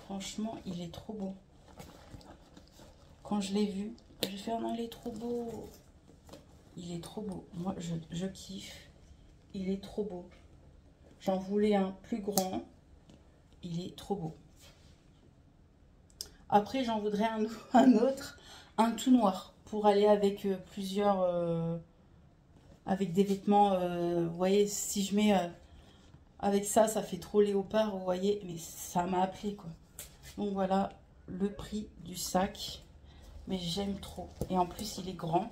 Franchement, il est trop beau. Quand je l'ai vu, j'ai fait, oh non, il est trop beau. Il est trop beau. Moi, je kiffe. Il est trop beau. J'en voulais un plus grand. Il est trop beau. Après, j'en voudrais un autre. Un tout noir. Pour aller avec plusieurs... avec des vêtements... vous voyez, si je mets... avec ça, ça fait trop léopard, vous voyez. Mais ça m'a appelé, quoi. Donc voilà le prix du sac. Mais j'aime trop. Et en plus, il est grand.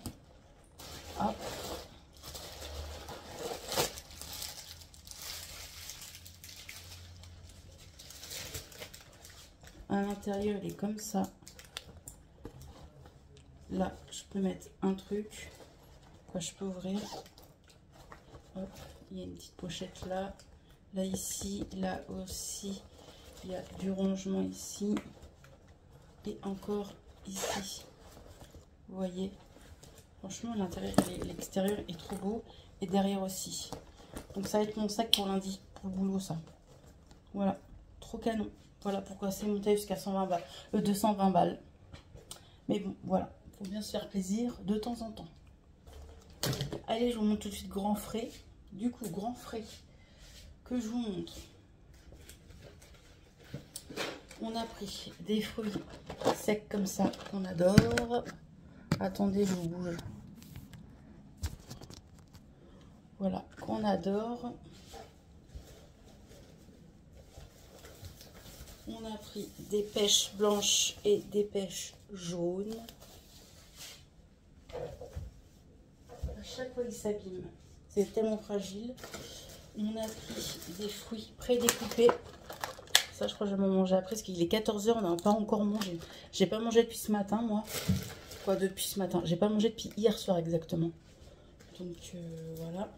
Hop. À l'intérieur, il est comme ça. Là, je peux mettre un truc. Quoi, je peux ouvrir. Hop. Il y a une petite pochette là. Là, ici. Là aussi. Il y a du rangement ici. Et encore ici. Vous voyez. Franchement, l'intérieur et l'extérieur est trop beau. Et derrière aussi. Donc, ça va être mon sac pour lundi. Pour le boulot, ça. Voilà. Trop canon. Voilà pourquoi c'est monté jusqu'à 120 balles. 220 balles. Mais bon, voilà. Faut bien se faire plaisir de temps en temps. Allez, je vous montre tout de suite grand frais. Du coup, grand frais que je vous montre. On a pris des fruits secs comme ça qu'on adore. Attendez, je vous bouge. Voilà, qu'on adore. On a pris des pêches blanches et des pêches jaunes. À chaque fois, ils s'abîment. C'est tellement fragile. On a pris des fruits prédécoupés. Ça, je crois que je vais m'en manger après parce qu'il est 14 h. On n'a pas encore mangé. J'ai pas mangé depuis ce matin, moi. Quoi, depuis ce matin? J'ai pas mangé depuis hier soir exactement. Donc, voilà.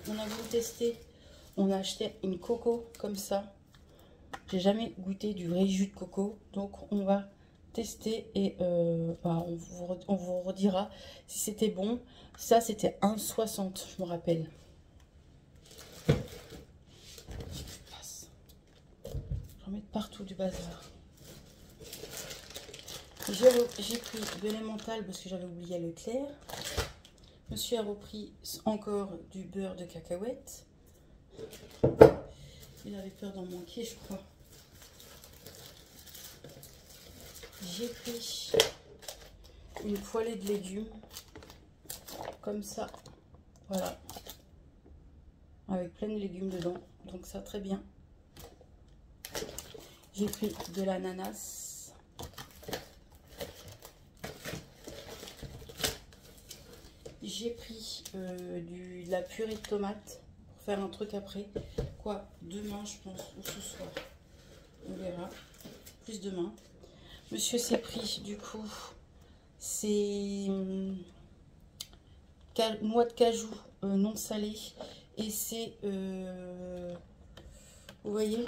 On a voulu tester. On a acheté une coco comme ça. J'ai jamais goûté du vrai jus de coco. Donc, on va tester et on vous redira si c'était bon. Ça, c'était 1,60, je me rappelle. Je vais mettre partout du bazar. J'ai pris de l'emmental parce que j'avais oublié le Leclerc. Monsieur a repris encore du beurre de cacahuète. Il avait peur d'en manquer, je crois. J'ai pris une poêlée de légumes. Comme ça. Voilà. Avec plein de légumes dedans. Donc ça, très bien. J'ai pris de l'ananas. J'ai pris de la purée de tomates pour faire un truc après. Quoi, demain, je pense, ou ce soir. On verra. Plus demain. Monsieur s'est pris, du coup, c'est noix de cajou non salée. Et c'est, vous voyez,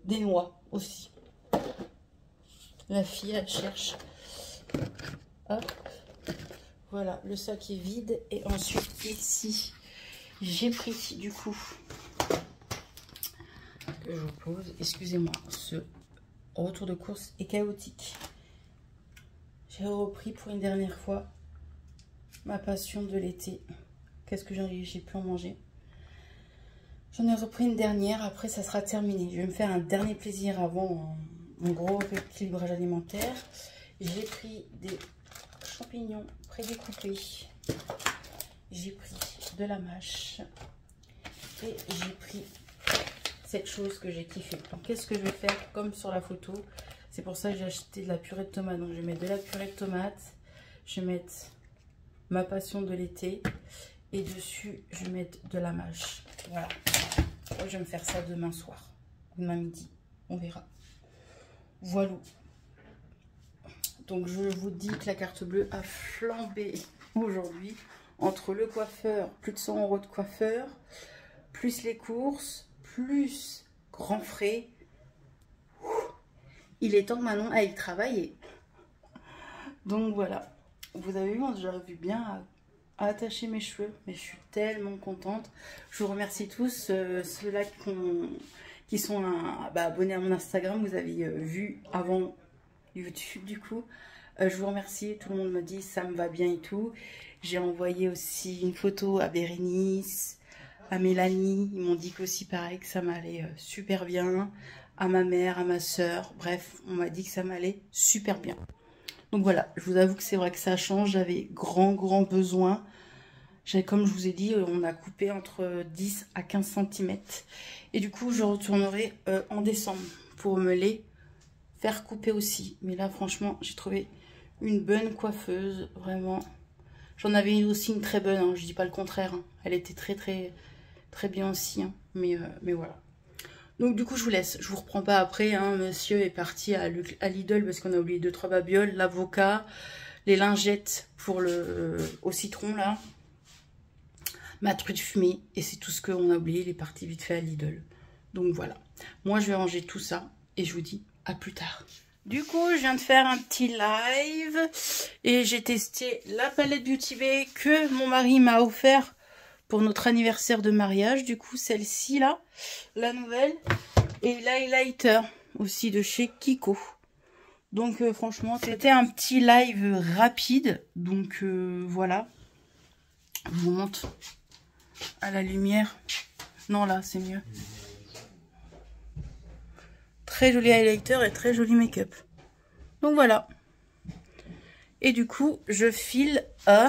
des noix aussi. La fille, elle cherche. Hop. Voilà, le sac est vide. Et ensuite, ici, j'ai pris du coup, que je vous pose, excusez-moi, ce retour de course est chaotique. J'ai repris pour une dernière fois ma passion de l'été. Qu'est-ce que j'ai pu en manger? J'en ai repris une dernière, après ça sera terminé. Je vais me faire un dernier plaisir avant mon gros rééquilibrage alimentaire. J'ai pris des champignons prédécoupés. J'ai pris de la mâche. Et j'ai pris cette chose que j'ai kiffé. Donc qu'est-ce que je vais faire comme sur la photo? C'est pour ça que j'ai acheté de la purée de tomates. Donc je vais mettre de la purée de tomates. Je vais mettre ma passion de l'été. Et dessus, je vais mettre de la mâche. Voilà. Je vais me faire ça demain soir. Demain midi. On verra. Voilà. Donc, je vous dis que la carte bleue a flambé aujourd'hui. Entre le coiffeur, plus de 100 € de coiffeur, plus les courses, plus grand frais. Il est temps que Manon aille travailler. Donc, voilà. Vous avez vu, j'arrive bien à attacher mes cheveux, mais je suis tellement contente. Je vous remercie tous, ceux-là qui sont abonnés à mon Instagram. Vous avez vu avant YouTube du coup. Je vous remercie, tout le monde me dit ça me va bien et tout. J'ai envoyé aussi une photo à Bérénice, à Mélanie. Ils m'ont dit qu'aussi pareil que ça m'allait super bien. À ma mère, à ma soeur, bref, on m'a dit que ça m'allait super bien. Donc voilà, je vous avoue que c'est vrai que ça change. J'avais grand besoin. Comme je vous ai dit, on a coupé entre 10 à 15 cm. Et du coup, je retournerai en décembre pour me les faire couper aussi. Mais là, franchement, j'ai trouvé une bonne coiffeuse. Vraiment. J'en avais aussi une très bonne, hein, je dis pas le contraire. Hein. Elle était très bien aussi. Hein. Mais voilà. Donc du coup je vous laisse, je vous reprends pas après, hein. Monsieur est parti à Lidl parce qu'on a oublié 2-3 babioles, l'avocat, les lingettes pour au citron là, ma truite fumée, et c'est tout ce qu'on a oublié, il est parti vite fait à Lidl. Donc voilà, moi je vais ranger tout ça et je vous dis à plus tard. Du coup je viens de faire un petit live et j'ai testé la palette Beauty Bay que mon mari m'a offert pour notre anniversaire de mariage. Du coup celle-ci là, la nouvelle, et l'highlighter aussi de chez Kiko. Donc franchement c'était un petit live rapide. Donc voilà, je vous montre à la lumière. Non là c'est mieux. Très joli highlighter et très joli make-up. Donc voilà. Et du coup je file à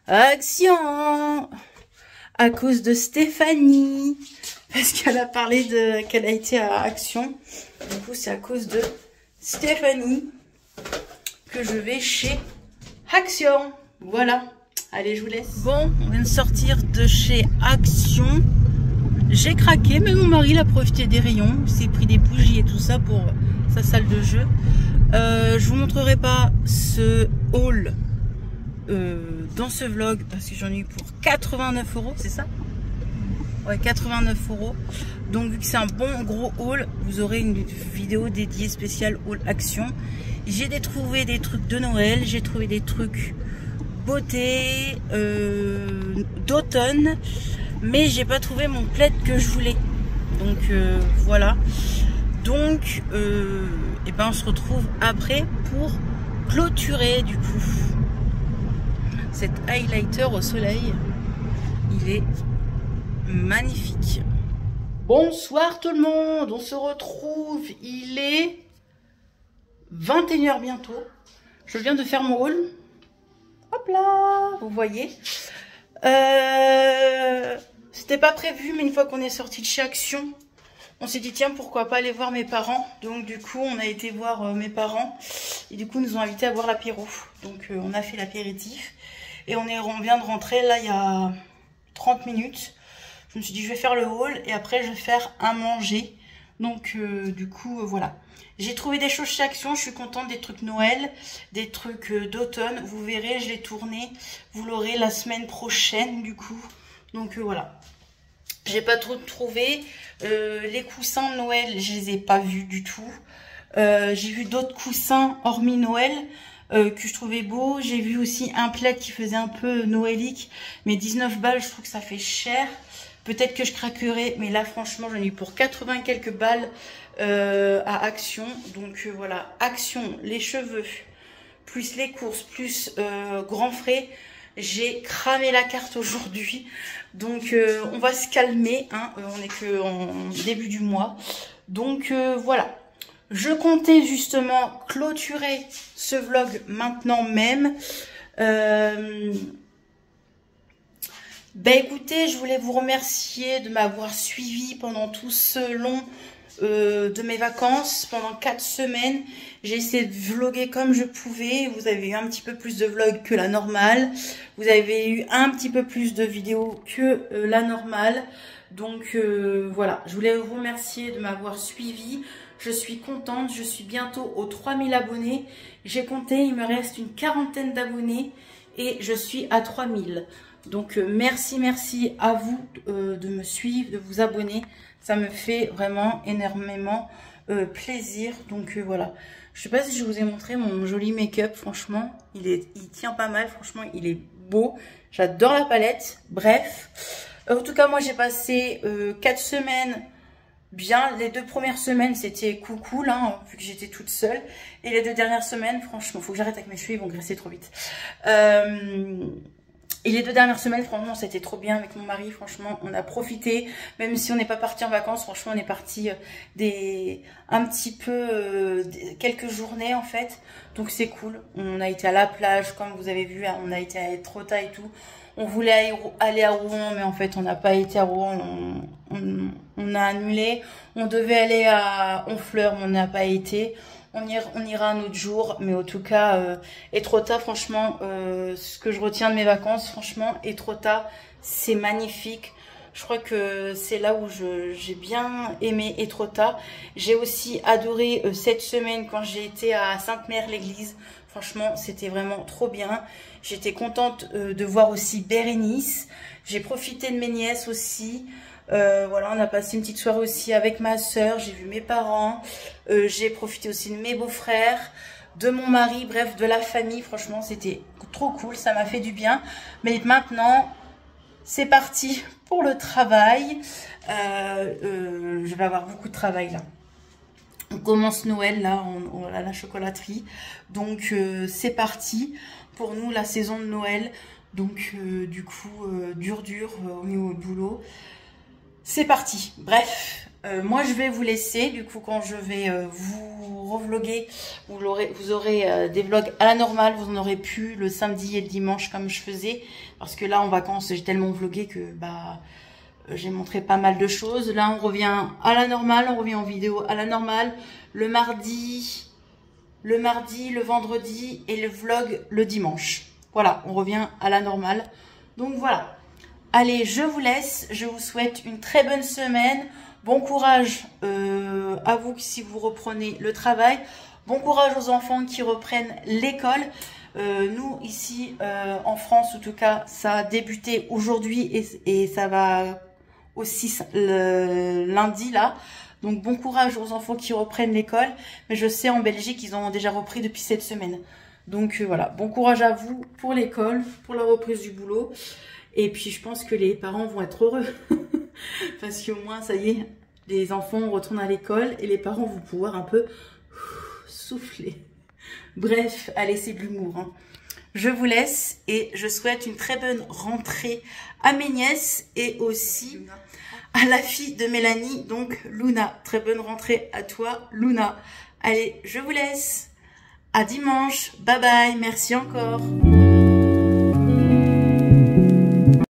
Action à cause de Stéphanie, parce qu'elle a parlé qu'elle a été à Action. Du coup c'est à cause de Stéphanie que je vais chez Action. Voilà, allez je vous laisse. Bon, on vient de sortir de chez Action. J'ai craqué, mais mon mari l'a profité des rayons. Il s'est pris des bougies et tout ça pour sa salle de jeu. Je vous montrerai pas ce haul dans ce vlog parce que j'en ai eu pour 89 €, c'est ça? Ouais, 89 €. Donc vu que c'est un bon gros haul, vous aurez une vidéo dédiée spéciale haul Action. J'ai trouvé des trucs de Noël, j'ai trouvé des trucs beauté, d'automne, mais j'ai pas trouvé mon plaid que je voulais. Donc voilà. Donc et ben on se retrouve après pour clôturer du coup. Cet highlighter au soleil, il est magnifique. Bonsoir tout le monde, on se retrouve, il est 21 h bientôt. Je viens de faire mon haul. Hop là, vous voyez. C'était pas prévu, mais une fois qu'on est sorti de chez Action, on s'est dit tiens pourquoi pas aller voir mes parents. Donc du coup on a été voir mes parents et du coup ils nous ont invités à boire l'apéro. Donc on a fait l'apéritif. Et on vient de rentrer là il y a 30 minutes. Je me suis dit je vais faire le haul et après je vais faire à manger. Donc du coup voilà. J'ai trouvé des choses chez Action, je suis contente, des trucs Noël, des trucs d'automne. Vous verrez, je l'ai tourné, vous l'aurez la semaine prochaine du coup. Donc voilà. J'ai pas trop trouvé. Les coussins de Noël, je les ai pas vus du tout. J'ai vu d'autres coussins hormis Noël que je trouvais beaux. J'ai vu aussi un plaid qui faisait un peu noëlique, mais 19 balles, je trouve que ça fait cher. Peut-être que je craquerai, mais là franchement j'en ai eu pour 80 quelques balles à Action. Donc voilà, Action, les cheveux, plus les courses, plus grand frais. J'ai cramé la carte aujourd'hui. Donc on va se calmer, hein. On est que en début du mois. Donc voilà. Je comptais justement clôturer ce vlog maintenant même. Ben écoutez, je voulais vous remercier de m'avoir suivi pendant tout ce long de mes vacances, pendant 4 semaines. J'ai essayé de vlogger comme je pouvais. Vous avez eu un petit peu plus de vlogs que la normale. Vous avez eu un petit peu plus de vidéos que la normale. Donc voilà, je voulais vous remercier de m'avoir suivi. Je suis contente, je suis bientôt aux 3000 abonnés. J'ai compté, il me reste une quarantaine d'abonnés et je suis à 3000. Donc merci à vous de me suivre, de vous abonner. Ça me fait vraiment énormément plaisir. Donc voilà. Je sais pas si je vous ai montré mon joli make-up. Franchement, il tient pas mal. Franchement, il est beau. J'adore la palette. Bref. En tout cas, moi j'ai passé 4 semaines bien. Les 2 premières semaines, c'était cool, hein, vu que j'étais toute seule. Et les 2 dernières semaines, franchement, faut que j'arrête avec mes cheveux, ils vont graisser trop vite. Et les 2 dernières semaines, franchement, c'était trop bien avec mon mari. Franchement, on a profité. Même si on n'est pas parti en vacances, franchement, on est parti un petit peu quelques journées en fait. Donc c'est cool. On a été à la plage, comme vous avez vu. On a été à Etretat et tout. On voulait aller à Rouen, mais en fait, on n'a pas été à Rouen. On a annulé. On devait aller à Honfleur, mais on n'a pas été. On ira un autre jour, mais en tout cas, Etretat, franchement, ce que je retiens de mes vacances, franchement, Etretat, c'est magnifique. Je crois que c'est là où j'ai bien aimé Etretat. J'ai aussi adoré cette semaine quand j'ai été à Sainte-Mère-l'Église. Franchement, c'était vraiment trop bien. J'étais contente de voir aussi Bérénice. J'ai profité de mes nièces aussi. Voilà, on a passé une petite soirée aussi avec ma soeur, j'ai vu mes parents, j'ai profité aussi de mes beaux-frères, de mon mari, bref, de la famille. Franchement, c'était trop cool, ça m'a fait du bien. Mais maintenant, c'est parti pour le travail. Je vais avoir beaucoup de travail là. On commence Noël là, on a la chocolaterie. Donc c'est parti pour nous la saison de Noël. Donc du coup, dur au niveau du boulot. C'est parti. Bref, moi je vais vous laisser. Du coup, quand je vais vous revloguer, vous aurez des vlogs à la normale. Vous en aurez plus le samedi et le dimanche comme je faisais. Parce que là, en vacances, j'ai tellement vlogué que j'ai montré pas mal de choses. Là, on revient à la normale. On revient en vidéo à la normale. Le mardi, le vendredi et le vlog le dimanche. Voilà, on revient à la normale. Donc voilà. Allez, je vous laisse. Je vous souhaite une très bonne semaine. Bon courage à vous si vous reprenez le travail. Bon courage aux enfants qui reprennent l'école. Nous, ici, en France, en tout cas, ça a débuté aujourd'hui et ça va aussi lundi, là. Donc, bon courage aux enfants qui reprennent l'école. Mais je sais, en Belgique, ils ont déjà repris depuis cette semaine. Donc, voilà. Bon courage à vous pour l'école, pour la reprise du boulot. Et puis, je pense que les parents vont être heureux. Parce qu'au moins, ça y est, les enfants retournent à l'école et les parents vont pouvoir un peu souffler. Bref, allez, c'est de l'humour. Hein. Je vous laisse et je souhaite une très bonne rentrée à mes nièces et aussi à la fille de Mélanie, donc Luna. Très bonne rentrée à toi, Luna. Allez, je vous laisse. À dimanche. Bye bye. Merci encore.